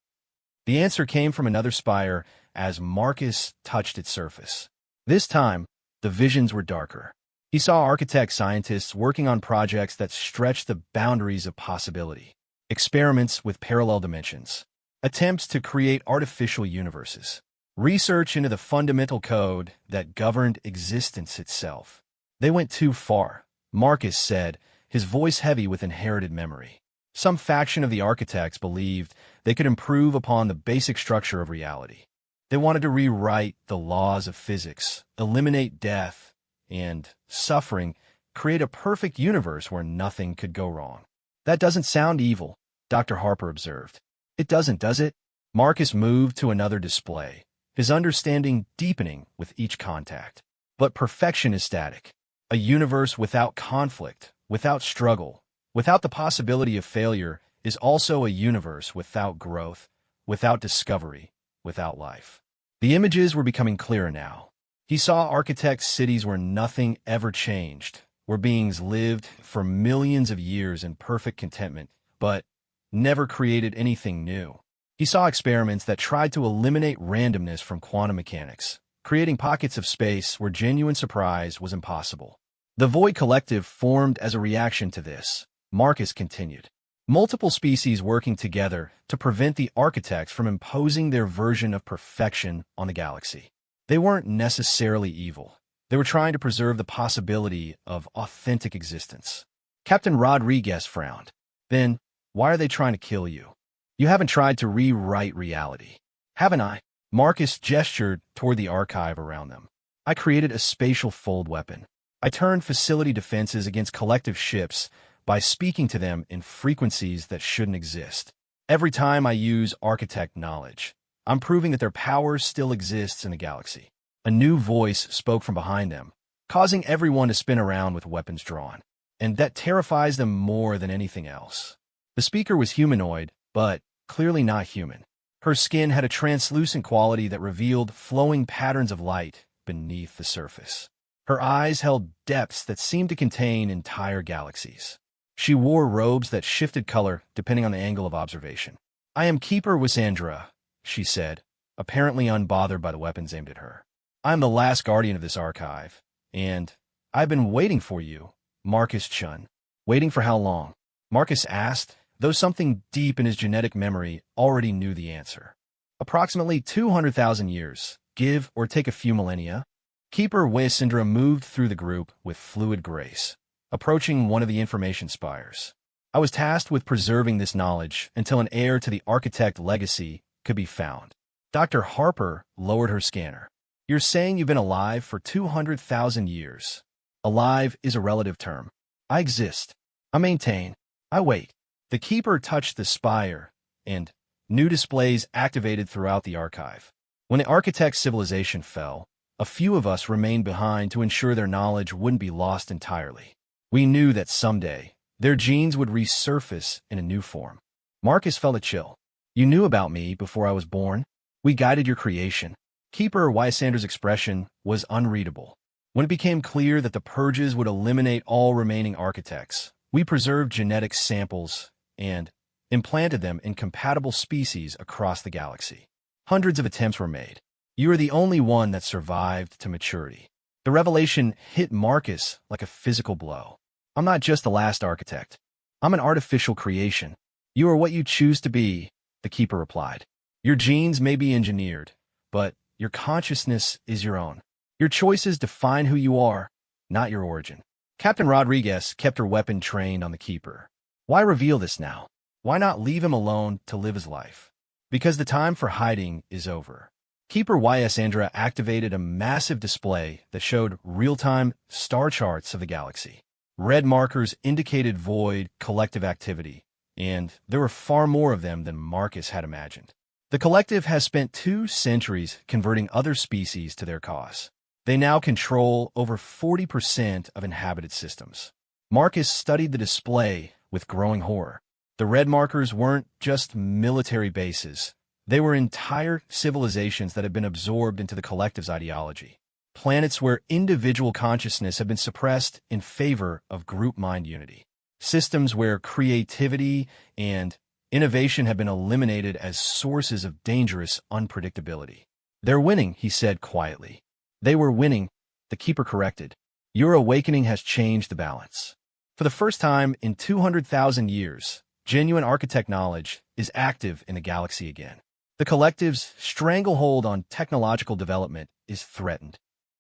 The answer came from another spire as Marcus touched its surface. This time, the visions were darker. He saw architect-scientists working on projects that stretched the boundaries of possibility. Experiments with parallel dimensions. Attempts to create artificial universes. Research into the fundamental code that governed existence itself. They went too far, Marcus said, his voice heavy with inherited memory. Some faction of the architects believed they could improve upon the basic structure of reality. They wanted to rewrite the laws of physics, eliminate death and suffering, create a perfect universe where nothing could go wrong. That doesn't sound evil, Dr. Harper observed. It doesn't, does it? Marcus moved to another display, his understanding deepening with each contact. But perfection is static. A universe without conflict, without struggle, without the possibility of failure is also a universe without growth, without discovery, without life. The images were becoming clearer now. He saw architects' cities where nothing ever changed, where beings lived for millions of years in perfect contentment, but never created anything new. He saw experiments that tried to eliminate randomness from quantum mechanics, creating pockets of space where genuine surprise was impossible. The Void Collective formed as a reaction to this, Marcus continued. Multiple species working together to prevent the architects from imposing their version of perfection on the galaxy. They weren't necessarily evil. They were trying to preserve the possibility of authentic existence. Captain Rodriguez frowned. Then, why are they trying to kill you? You haven't tried to rewrite reality, haven't I? Marcus gestured toward the archive around them. I created a spatial fold weapon. I turned facility defenses against collective ships by speaking to them in frequencies that shouldn't exist. Every time I use architect knowledge, I'm proving that their power still exists in the galaxy. A new voice spoke from behind them, causing everyone to spin around with weapons drawn. And that terrifies them more than anything else. The speaker was humanoid, but clearly not human. Her skin had a translucent quality that revealed flowing patterns of light beneath the surface. Her eyes held depths that seemed to contain entire galaxies. She wore robes that shifted color depending on the angle of observation. I am Keeper Wissandra, she said, apparently unbothered by the weapons aimed at her. I'm the last guardian of this archive, and I've been waiting for you, Marcus Chun. Waiting for how long? Marcus asked, though something deep in his genetic memory already knew the answer. Approximately 200,000 years, give or take a few millennia. Keeper Wissandra moved through the group with fluid grace, approaching one of the information spires. I was tasked with preserving this knowledge until an heir to the architect legacy could be found. Dr. Harper lowered her scanner. You're saying you've been alive for 200,000 years. Alive is a relative term. I exist. I maintain. I wait. The Keeper touched the spire, and new displays activated throughout the archive. When the architect's civilization fell, a few of us remained behind to ensure their knowledge wouldn't be lost entirely. We knew that someday, their genes would resurface in a new form. Marcus felt a chill. You knew about me before I was born. We guided your creation. Keeper Wysander's expression was unreadable. When it became clear that the purges would eliminate all remaining architects, we preserved genetic samples and implanted them in compatible species across the galaxy. Hundreds of attempts were made. You are the only one that survived to maturity. The revelation hit Marcus like a physical blow. I'm not just the last architect. I'm an artificial creation. You are what you choose to be, the Keeper replied. Your genes may be engineered, but your consciousness is your own. Your choices define who you are, not your origin. Captain Rodriguez kept her weapon trained on the Keeper. Why reveal this now? Why not leave him alone to live his life? because the time for hiding is over. Keeper Ysandra activated a massive display that showed real-time star charts of the galaxy. Red markers indicated void collective activity, and there were far more of them than Marcus had imagined. The collective has spent 2 centuries converting other species to their cause. They now control over 40% of inhabited systems. Marcus studied the display with growing horror. The red markers weren't just military bases. They were entire civilizations that had been absorbed into the collective's ideology. Planets where individual consciousness had been suppressed in favor of group mind unity. Systems where creativity and innovation had been eliminated as sources of dangerous unpredictability. "They're winning," he said quietly. "They were winning," the Keeper corrected. "Your awakening has changed the balance. For the first time in 200,000 years, genuine architect knowledge is active in the galaxy again. The collective's stranglehold on technological development is threatened."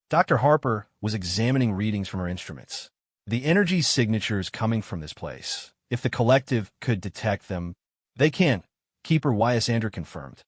Dr. Harper was examining readings from her instruments. The energy signatures coming from this place, if the collective could detect them, they can, Keeper Ysandra confirmed.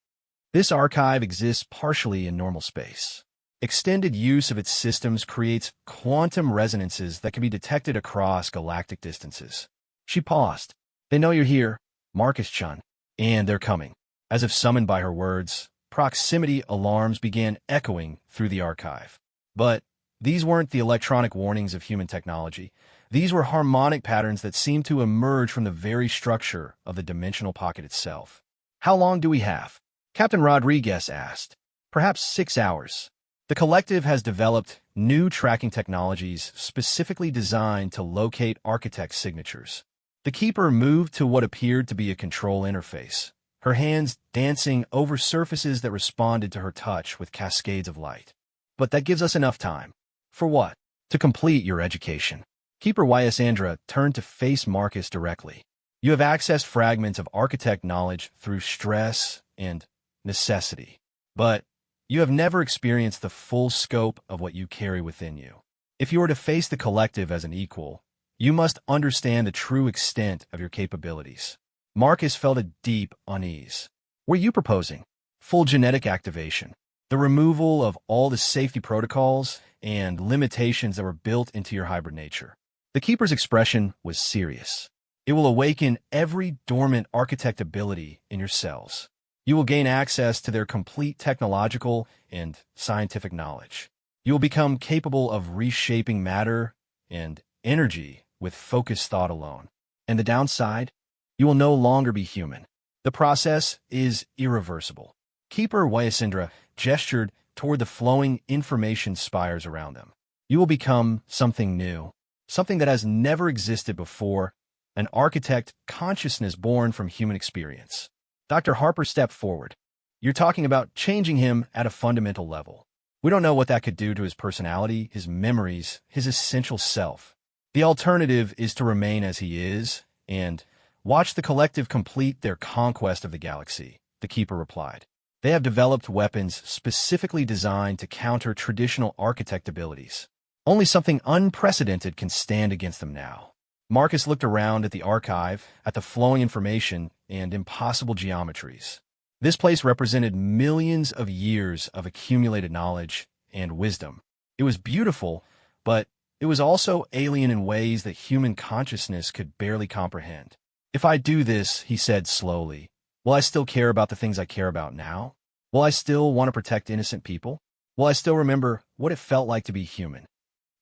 This archive exists partially in normal space. Extended use of its systems creates quantum resonances that can be detected across galactic distances. She paused. "They know you're here, Marcus-chan, and they're coming." As if summoned by her words, proximity alarms began echoing through the archive. But these weren't the electronic warnings of human technology. These were harmonic patterns that seemed to emerge from the very structure of the dimensional pocket itself. "How long do we have?" Captain Rodriguez asked. "Perhaps 6 hours. The collective has developed new tracking technologies specifically designed to locate architect signatures." The Keeper moved to what appeared to be a control interface, her hands dancing over surfaces that responded to her touch with cascades of light. "But that gives us enough time." "For what?" "To complete your education." Keeper Ysandra turned to face Marcus directly. "You have accessed fragments of architect knowledge through stress and necessity, but you have never experienced the full scope of what you carry within you. If you are to face the collective as an equal, you must understand the true extent of your capabilities." Marcus felt a deep unease. "Were you proposing full genetic activation, the removal of all the safety protocols and limitations that were built into your hybrid nature?" The Keeper's expression was serious. "It will awaken every dormant architect ability in your cells. You will gain access to their complete technological and scientific knowledge. You will become capable of reshaping matter and energy with focused thought alone. And the downside? You will no longer be human. The process is irreversible." Keeper Ysandra gestured toward the flowing information spires around them. "You will become something new, something that has never existed before, an architect consciousness born from human experience." Dr. Harper stepped forward. "You're talking about changing him at a fundamental level. We don't know what that could do to his personality, his memories, his essential self. The alternative is to remain as he is and watch the collective complete their conquest of the galaxy," the Keeper replied. "They have developed weapons specifically designed to counter traditional architect abilities. Only something unprecedented can stand against them now." Marcus looked around at the archive, at the flowing information and impossible geometries. This place represented millions of years of accumulated knowledge and wisdom. It was beautiful, but it was also alien in ways that human consciousness could barely comprehend. "If I do this," he said slowly, "will I still care about the things I care about now? Will I still want to protect innocent people? Will I still remember what it felt like to be human?"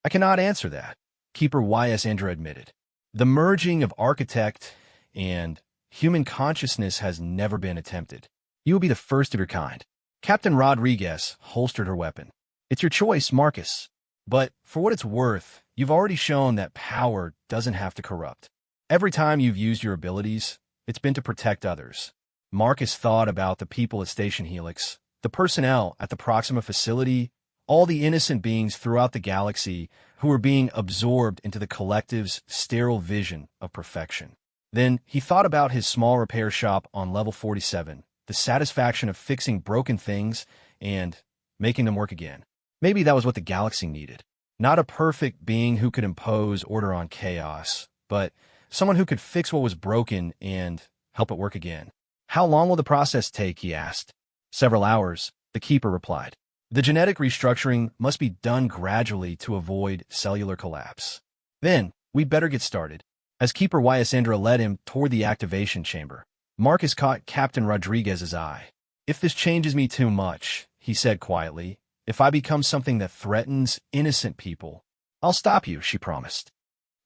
"I cannot answer that," Keeper Ysandra admitted. "The merging of architect and human consciousness has never been attempted. You will be the first of your kind." Captain Rodriguez holstered her weapon. "It's your choice, Marcus. But for what it's worth, you've already shown that power doesn't have to corrupt. Every time you've used your abilities, it's been to protect others." Marcus thought about the people at Station Helix, the personnel at the Proxima facility, all the innocent beings throughout the galaxy who were being absorbed into the collective's sterile vision of perfection. Then he thought about his small repair shop on level 47, the satisfaction of fixing broken things and making them work again. Maybe that was what the galaxy needed. Not a perfect being who could impose order on chaos, but someone who could fix what was broken and help it work again. How long will the process take, he asked. Several hours, the keeper replied. The genetic restructuring must be done gradually to avoid cellular collapse. Then, we'd better get started. As Keeper Yasendra led him toward the activation chamber, Marcus caught Captain Rodriguez's eye. If this changes me too much, he said quietly, if I become something that threatens innocent people, I'll stop you, she promised.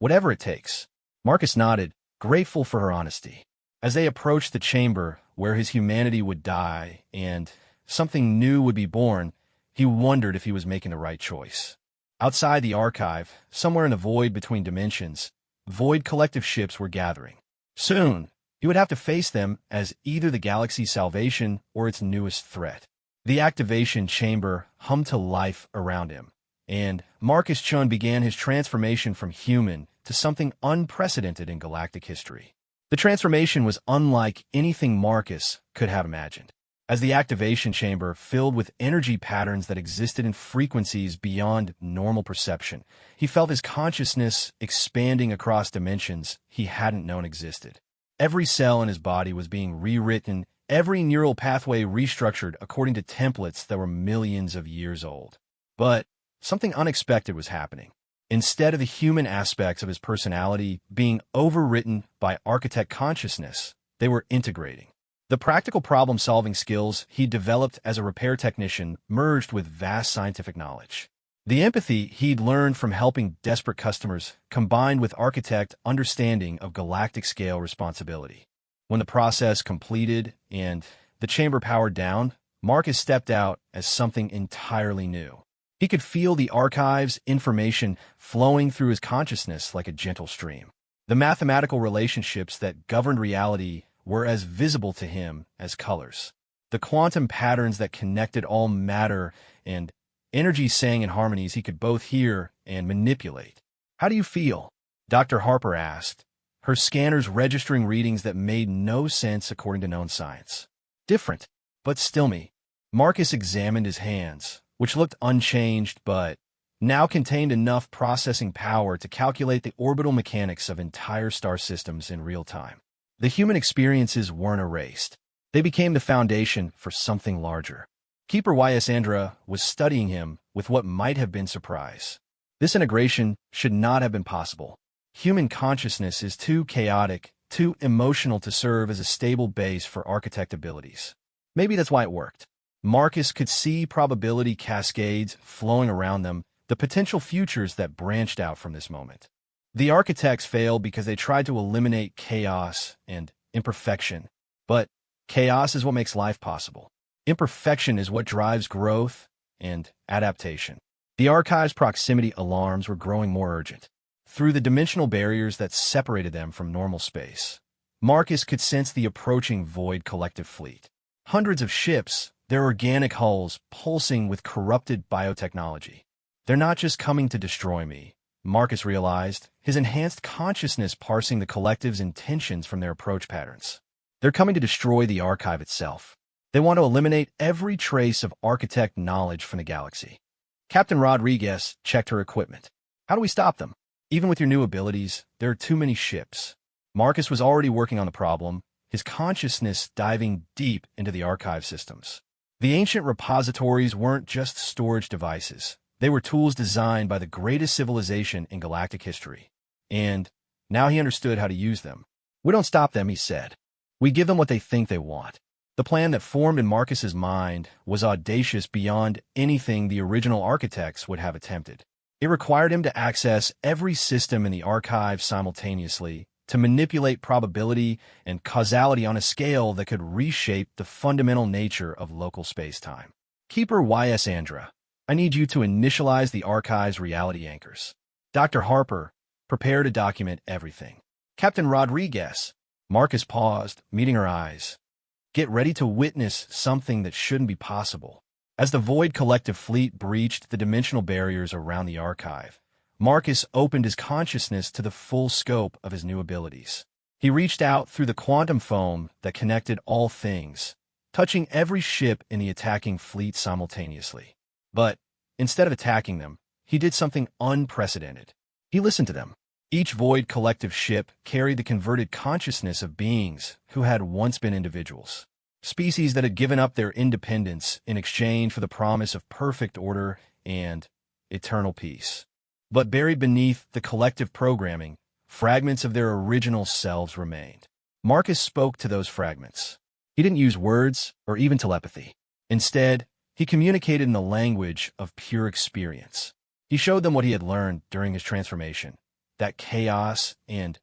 Whatever it takes. Marcus nodded, grateful for her honesty. As they approached the chamber where his humanity would die and something new would be born, he wondered if he was making the right choice. Outside the archive, somewhere in the void between dimensions, void collective ships were gathering. Soon, he would have to face them as either the galaxy's salvation or its newest threat. The activation chamber hummed to life around him, and Marcus Chun began his transformation from human to something unprecedented in galactic history. The transformation was unlike anything Marcus could have imagined. As the activation chamber filled with energy patterns that existed in frequencies beyond normal perception, he felt his consciousness expanding across dimensions he hadn't known existed. Every cell in his body was being rewritten, every neural pathway restructured according to templates that were millions of years old. But something unexpected was happening. Instead of the human aspects of his personality being overwritten by architect consciousness, they were integrating. The practical problem-solving skills he developed as a repair technician merged with vast scientific knowledge. The empathy he'd learned from helping desperate customers combined with architect understanding of galactic-scale responsibility. When the process completed and the chamber powered down, Marcus stepped out as something entirely new. He could feel the archive's information flowing through his consciousness like a gentle stream. The mathematical relationships that governed reality were as visible to him as colors. The quantum patterns that connected all matter and energy sang in harmonies he could both hear and manipulate. How do you feel? Dr. Harper asked, her scanners registering readings that made no sense according to known science. Different, but still me. Marcus examined his hands, which looked unchanged but now contained enough processing power to calculate the orbital mechanics of entire star systems in real time. The human experiences weren't erased. They became the foundation for something larger. Keeper Yasendra was studying him with what might have been surprise. This integration should not have been possible. Human consciousness is too chaotic, too emotional to serve as a stable base for architect abilities. Maybe that's why it worked. Marcus could see probability cascades flowing around them, the potential futures that branched out from this moment. The architects failed because they tried to eliminate chaos and imperfection. But chaos is what makes life possible. Imperfection is what drives growth and adaptation. The archive's proximity alarms were growing more urgent. Through the dimensional barriers that separated them from normal space, Marcus could sense the approaching void collective fleet. Hundreds of ships, their organic hulls pulsing with corrupted biotechnology. They're not just coming to destroy me, Marcus realized, his enhanced consciousness parsing the collective's intentions from their approach patterns. They're coming to destroy the archive itself. They want to eliminate every trace of architect knowledge from the galaxy. Captain Rodriguez checked her equipment. How do we stop them? Even with your new abilities, there are too many ships. Marcus was already working on the problem, his consciousness diving deep into the archive systems. The ancient repositories weren't just storage devices. They were tools designed by the greatest civilization in galactic history. And now he understood how to use them. We don't stop them, he said. We give them what they think they want. The plan that formed in Marcus's mind was audacious beyond anything the original architects would have attempted. It required him to access every system in the archive simultaneously, to manipulate probability and causality on a scale that could reshape the fundamental nature of local space-time. Keeper Yasendra, I need you to initialize the archive's reality anchors. Dr. Harper, prepare to document everything. Captain Rodriguez, Marcus paused, meeting her eyes. Get ready to witness something that shouldn't be possible. As the Void Collective fleet breached the dimensional barriers around the archive, Marcus opened his consciousness to the full scope of his new abilities. He reached out through the quantum foam that connected all things, touching every ship in the attacking fleet simultaneously. But instead of attacking them, he did something unprecedented. He listened to them. Each Void collective ship carried the converted consciousness of beings who had once been individuals, species that had given up their independence in exchange for the promise of perfect order and eternal peace. But buried beneath the collective programming, fragments of their original selves remained. Marcus spoke to those fragments. He didn't use words or even telepathy. Instead, he communicated in the language of pure experience. He showed them what he had learned during his transformation, that chaos and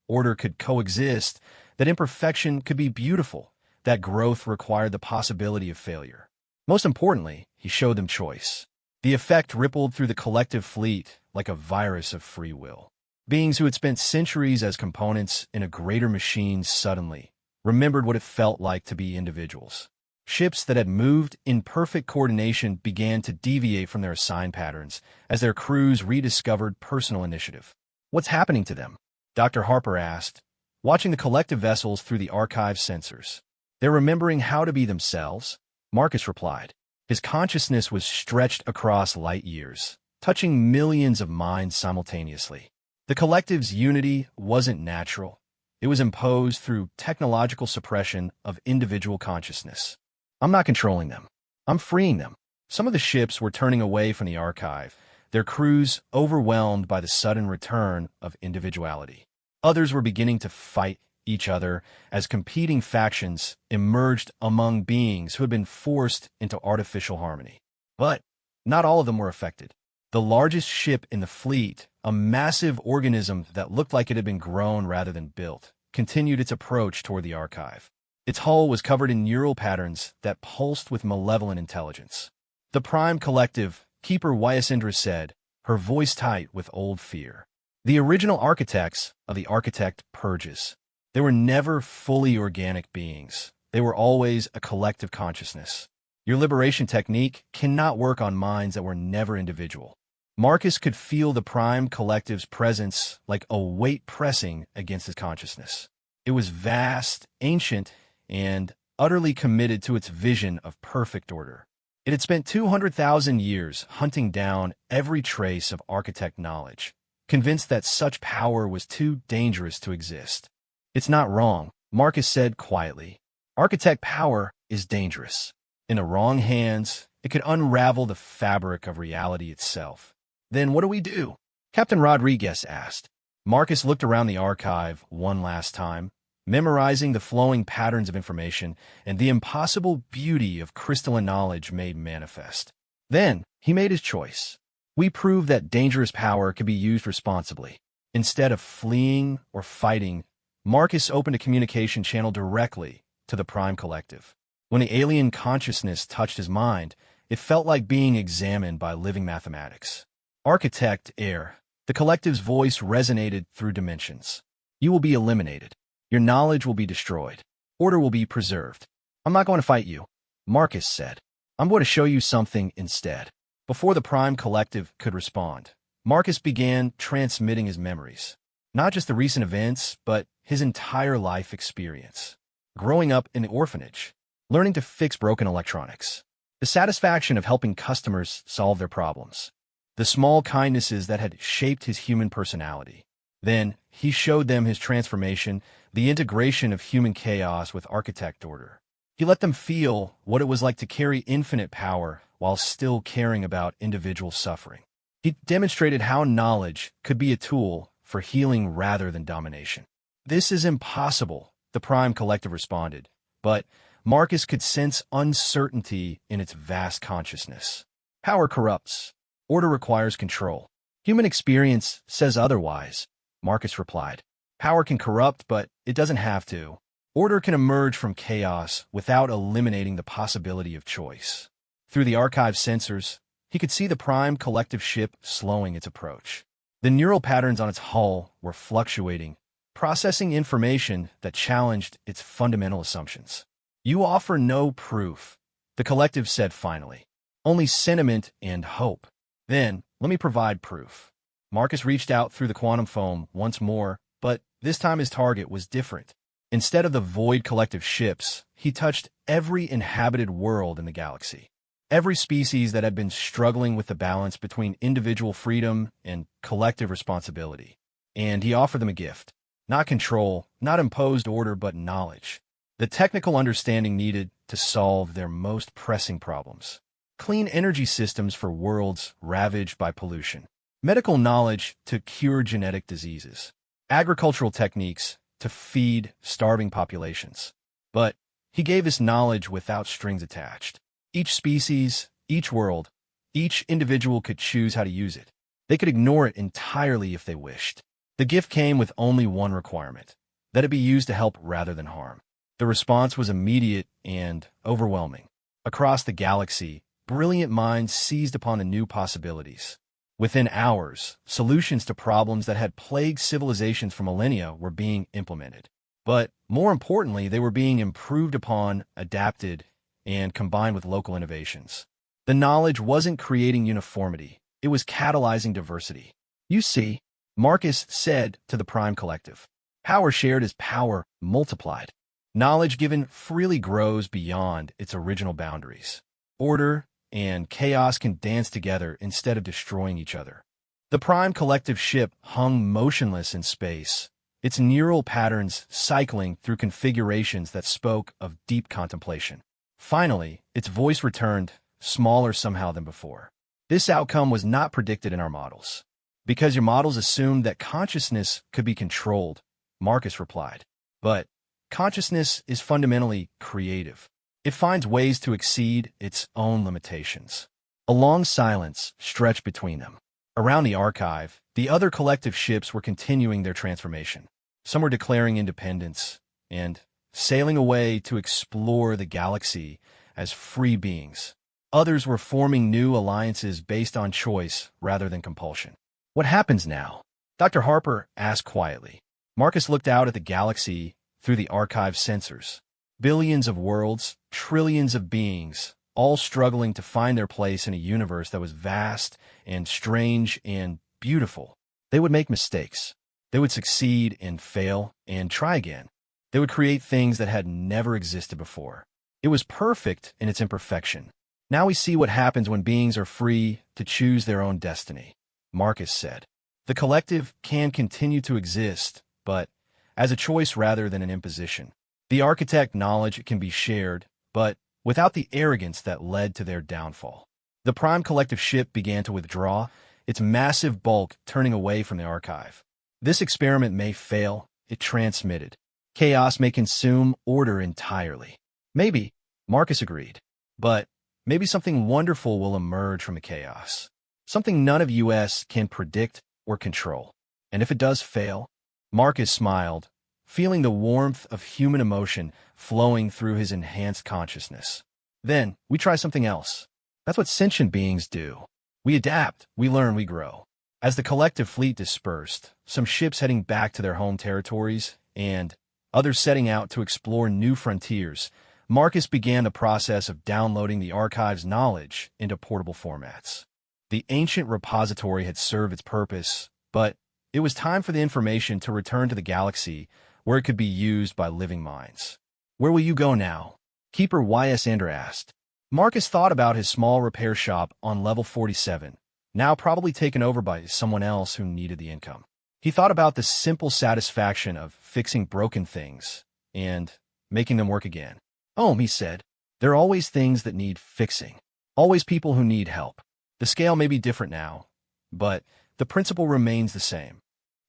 order could coexist, that imperfection could be beautiful, that growth required the possibility of failure. Most importantly, he showed them choice. The effect rippled through the collective fleet like a virus of free will. Beings who had spent centuries as components in a greater machine suddenly remembered what it felt like to be individuals. Ships that had moved in perfect coordination began to deviate from their assigned patterns as their crews rediscovered personal initiative. "What's happening to them?" Dr. Harper asked, watching the collective vessels through the archive sensors. "They're remembering how to be themselves," Marcus replied. His consciousness was stretched across light years, touching millions of minds simultaneously. The collective's unity wasn't natural. It was imposed through technological suppression of individual consciousness. "I'm not controlling them. I'm freeing them." Some of the ships were turning away from the archive, their crews overwhelmed by the sudden return of individuality. Others were beginning to fight each other as competing factions emerged among beings who had been forced into artificial harmony. But not all of them were affected. The largest ship in the fleet, a massive organism that looked like it had been grown rather than built, continued its approach toward the archive. Its hull was covered in neural patterns that pulsed with malevolent intelligence. "The Prime Collective," Keeper Wyasindra said, her voice tight with old fear. "The original architects of the Architect Purges. They were never fully organic beings. They were always a collective consciousness. Your liberation technique cannot work on minds that were never individual." Marcus could feel the Prime Collective's presence like a weight pressing against his consciousness. It was vast, ancient, and utterly committed to its vision of perfect order. It had spent 200,000 years hunting down every trace of architect knowledge, convinced that such power was too dangerous to exist. "It's not wrong," Marcus said quietly. "Architect power is dangerous. In the wrong hands, it could unravel the fabric of reality itself." "Then what do we do?" Captain Rodriguez asked. Marcus looked around the archive one last time, memorizing the flowing patterns of information and the impossible beauty of crystalline knowledge made manifest. Then he made his choice. "We prove that dangerous power can be used responsibly." Instead of fleeing or fighting, Marcus opened a communication channel directly to the Prime Collective. When the alien consciousness touched his mind, it felt like being examined by living mathematics. "Architect Air," the collective's voice resonated through dimensions. "You will be eliminated. Your knowledge will be destroyed. Order will be preserved." "I'm not going to fight you," Marcus said. "I'm going to show you something instead." Before the Prime Collective could respond, Marcus began transmitting his memories. Not just the recent events, but his entire life experience. Growing up in the orphanage, learning to fix broken electronics, the satisfaction of helping customers solve their problems, the small kindnesses that had shaped his human personality. Then he showed them his transformation, the integration of human chaos with architect order. He let them feel what it was like to carry infinite power while still caring about individual suffering. He demonstrated how knowledge could be a tool for healing rather than domination. "This is impossible," the Prime Collective responded, but Marcus could sense uncertainty in its vast consciousness. "Power corrupts. Order requires control. Human experience says otherwise," Marcus replied. "Power can corrupt, but it doesn't have to. Order can emerge from chaos without eliminating the possibility of choice." Through the archive sensors, he could see the Prime Collective ship slowing its approach. The neural patterns on its hull were fluctuating, processing information that challenged its fundamental assumptions. "You offer no proof," the collective said finally. "Only sentiment and hope." "Then, let me provide proof." Marcus reached out through the quantum foam once more, but this time his target was different. Instead of the Void Collective ships, he touched every inhabited world in the galaxy. Every species that had been struggling with the balance between individual freedom and collective responsibility. and he offered them a gift. Not control, not imposed order, but knowledge. The technical understanding needed to solve their most pressing problems. Clean energy systems for worlds ravaged by pollution. Medical knowledge to cure genetic diseases. Agricultural techniques to feed starving populations. But he gave this knowledge without strings attached. Each species, each world, each individual could choose how to use it. They could ignore it entirely if they wished. The gift came with only one requirement, that it be used to help rather than harm. The response was immediate and overwhelming. Across the galaxy, brilliant minds seized upon the new possibilities. Within hours, solutions to problems that had plagued civilizations for millennia were being implemented. But more importantly, they were being improved upon, adapted, and combined with local innovations. The knowledge wasn't creating uniformity, it was catalyzing diversity. You see, Marcus said to the Prime Collective, power shared is power multiplied. Knowledge given freely grows beyond its original boundaries. Order and chaos can dance together instead of destroying each other. The Prime Collective ship hung motionless in space, its neural patterns cycling through configurations that spoke of deep contemplation. Finally, its voice returned, smaller somehow than before. This outcome was not predicted in our models. Because your models assumed that consciousness could be controlled, Marcus replied. But consciousness is fundamentally creative. It finds ways to exceed its own limitations. A long silence stretched between them. Around the archive, the other collective ships were continuing their transformation. Some were declaring independence and sailing away to explore the galaxy as free beings. Others were forming new alliances based on choice rather than compulsion. What happens now? Dr. Harper asked quietly. Marcus looked out at the galaxy through the archive sensors. Billions of worlds, trillions of beings, all struggling to find their place in a universe that was vast and strange and beautiful. They would make mistakes. They would succeed and fail and try again. They would create things that had never existed before. It was perfect in its imperfection. Now we see what happens when beings are free to choose their own destiny, Marcus said. The collective can continue to exist, but as a choice rather than an imposition. The architect knowledge can be shared, but without the arrogance that led to their downfall. The Prime Collective ship began to withdraw, its massive bulk turning away from the archive. This experiment may fail, it transmitted. Chaos may consume order entirely. Maybe, Marcus agreed, but maybe something wonderful will emerge from the chaos. Something none of us can predict or control. And if it does fail, Marcus smiled, feeling the warmth of human emotion flowing through his enhanced consciousness. Then, we try something else. That's what sentient beings do. We adapt, we learn, we grow. As the collective fleet dispersed, some ships heading back to their home territories, and others setting out to explore new frontiers, Marcus began the process of downloading the archive's knowledge into portable formats. The ancient repository had served its purpose, but it was time for the information to return to the galaxy where it could be used by living minds. Where will you go now? Keeper Ysander asked. Marcus thought about his small repair shop on level 47, now probably taken over by someone else who needed the income. He thought about the simple satisfaction of fixing broken things and making them work again. Oh, he said, there are always things that need fixing. Always people who need help. The scale may be different now, but the principle remains the same.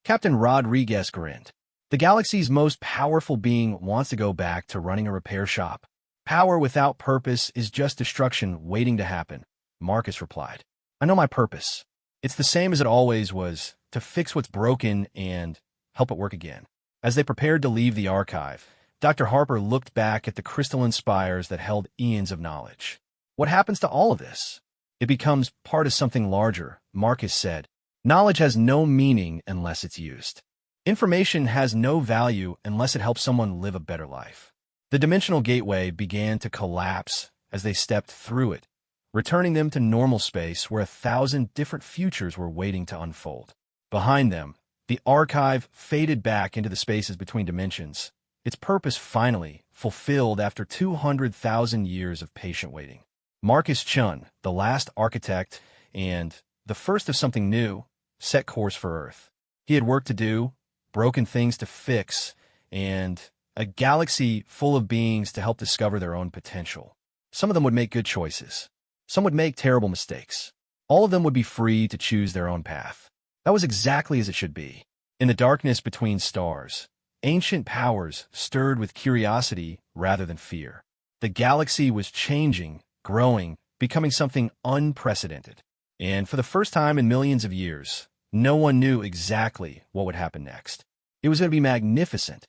Captain Rodriguez grinned. The galaxy's most powerful being wants to go back to running a repair shop. Power without purpose is just destruction waiting to happen, Marcus replied. I know my purpose. It's the same as it always was, to fix what's broken and help it work again. As they prepared to leave the archive, Dr. Harper looked back at the crystalline spires that held eons of knowledge. What happens to all of this? It becomes part of something larger, Marcus said. Knowledge has no meaning unless it's used. Information has no value unless it helps someone live a better life. The dimensional gateway began to collapse as they stepped through it, returning them to normal space where 1,000 different futures were waiting to unfold. Behind them, the archive faded back into the spaces between dimensions, its purpose finally fulfilled after 200,000 years of patient waiting. Marcus Chun, the last architect and the first of something new, set course for Earth. He had work to do, broken things to fix, and a galaxy full of beings to help discover their own potential. Some of them would make good choices. Some would make terrible mistakes. All of them would be free to choose their own path. That was exactly as it should be. In the darkness between stars, ancient powers stirred with curiosity rather than fear. The galaxy was changing, growing, becoming something unprecedented. And for the first time in millions of years, no one knew exactly what would happen next. It was going to be magnificent,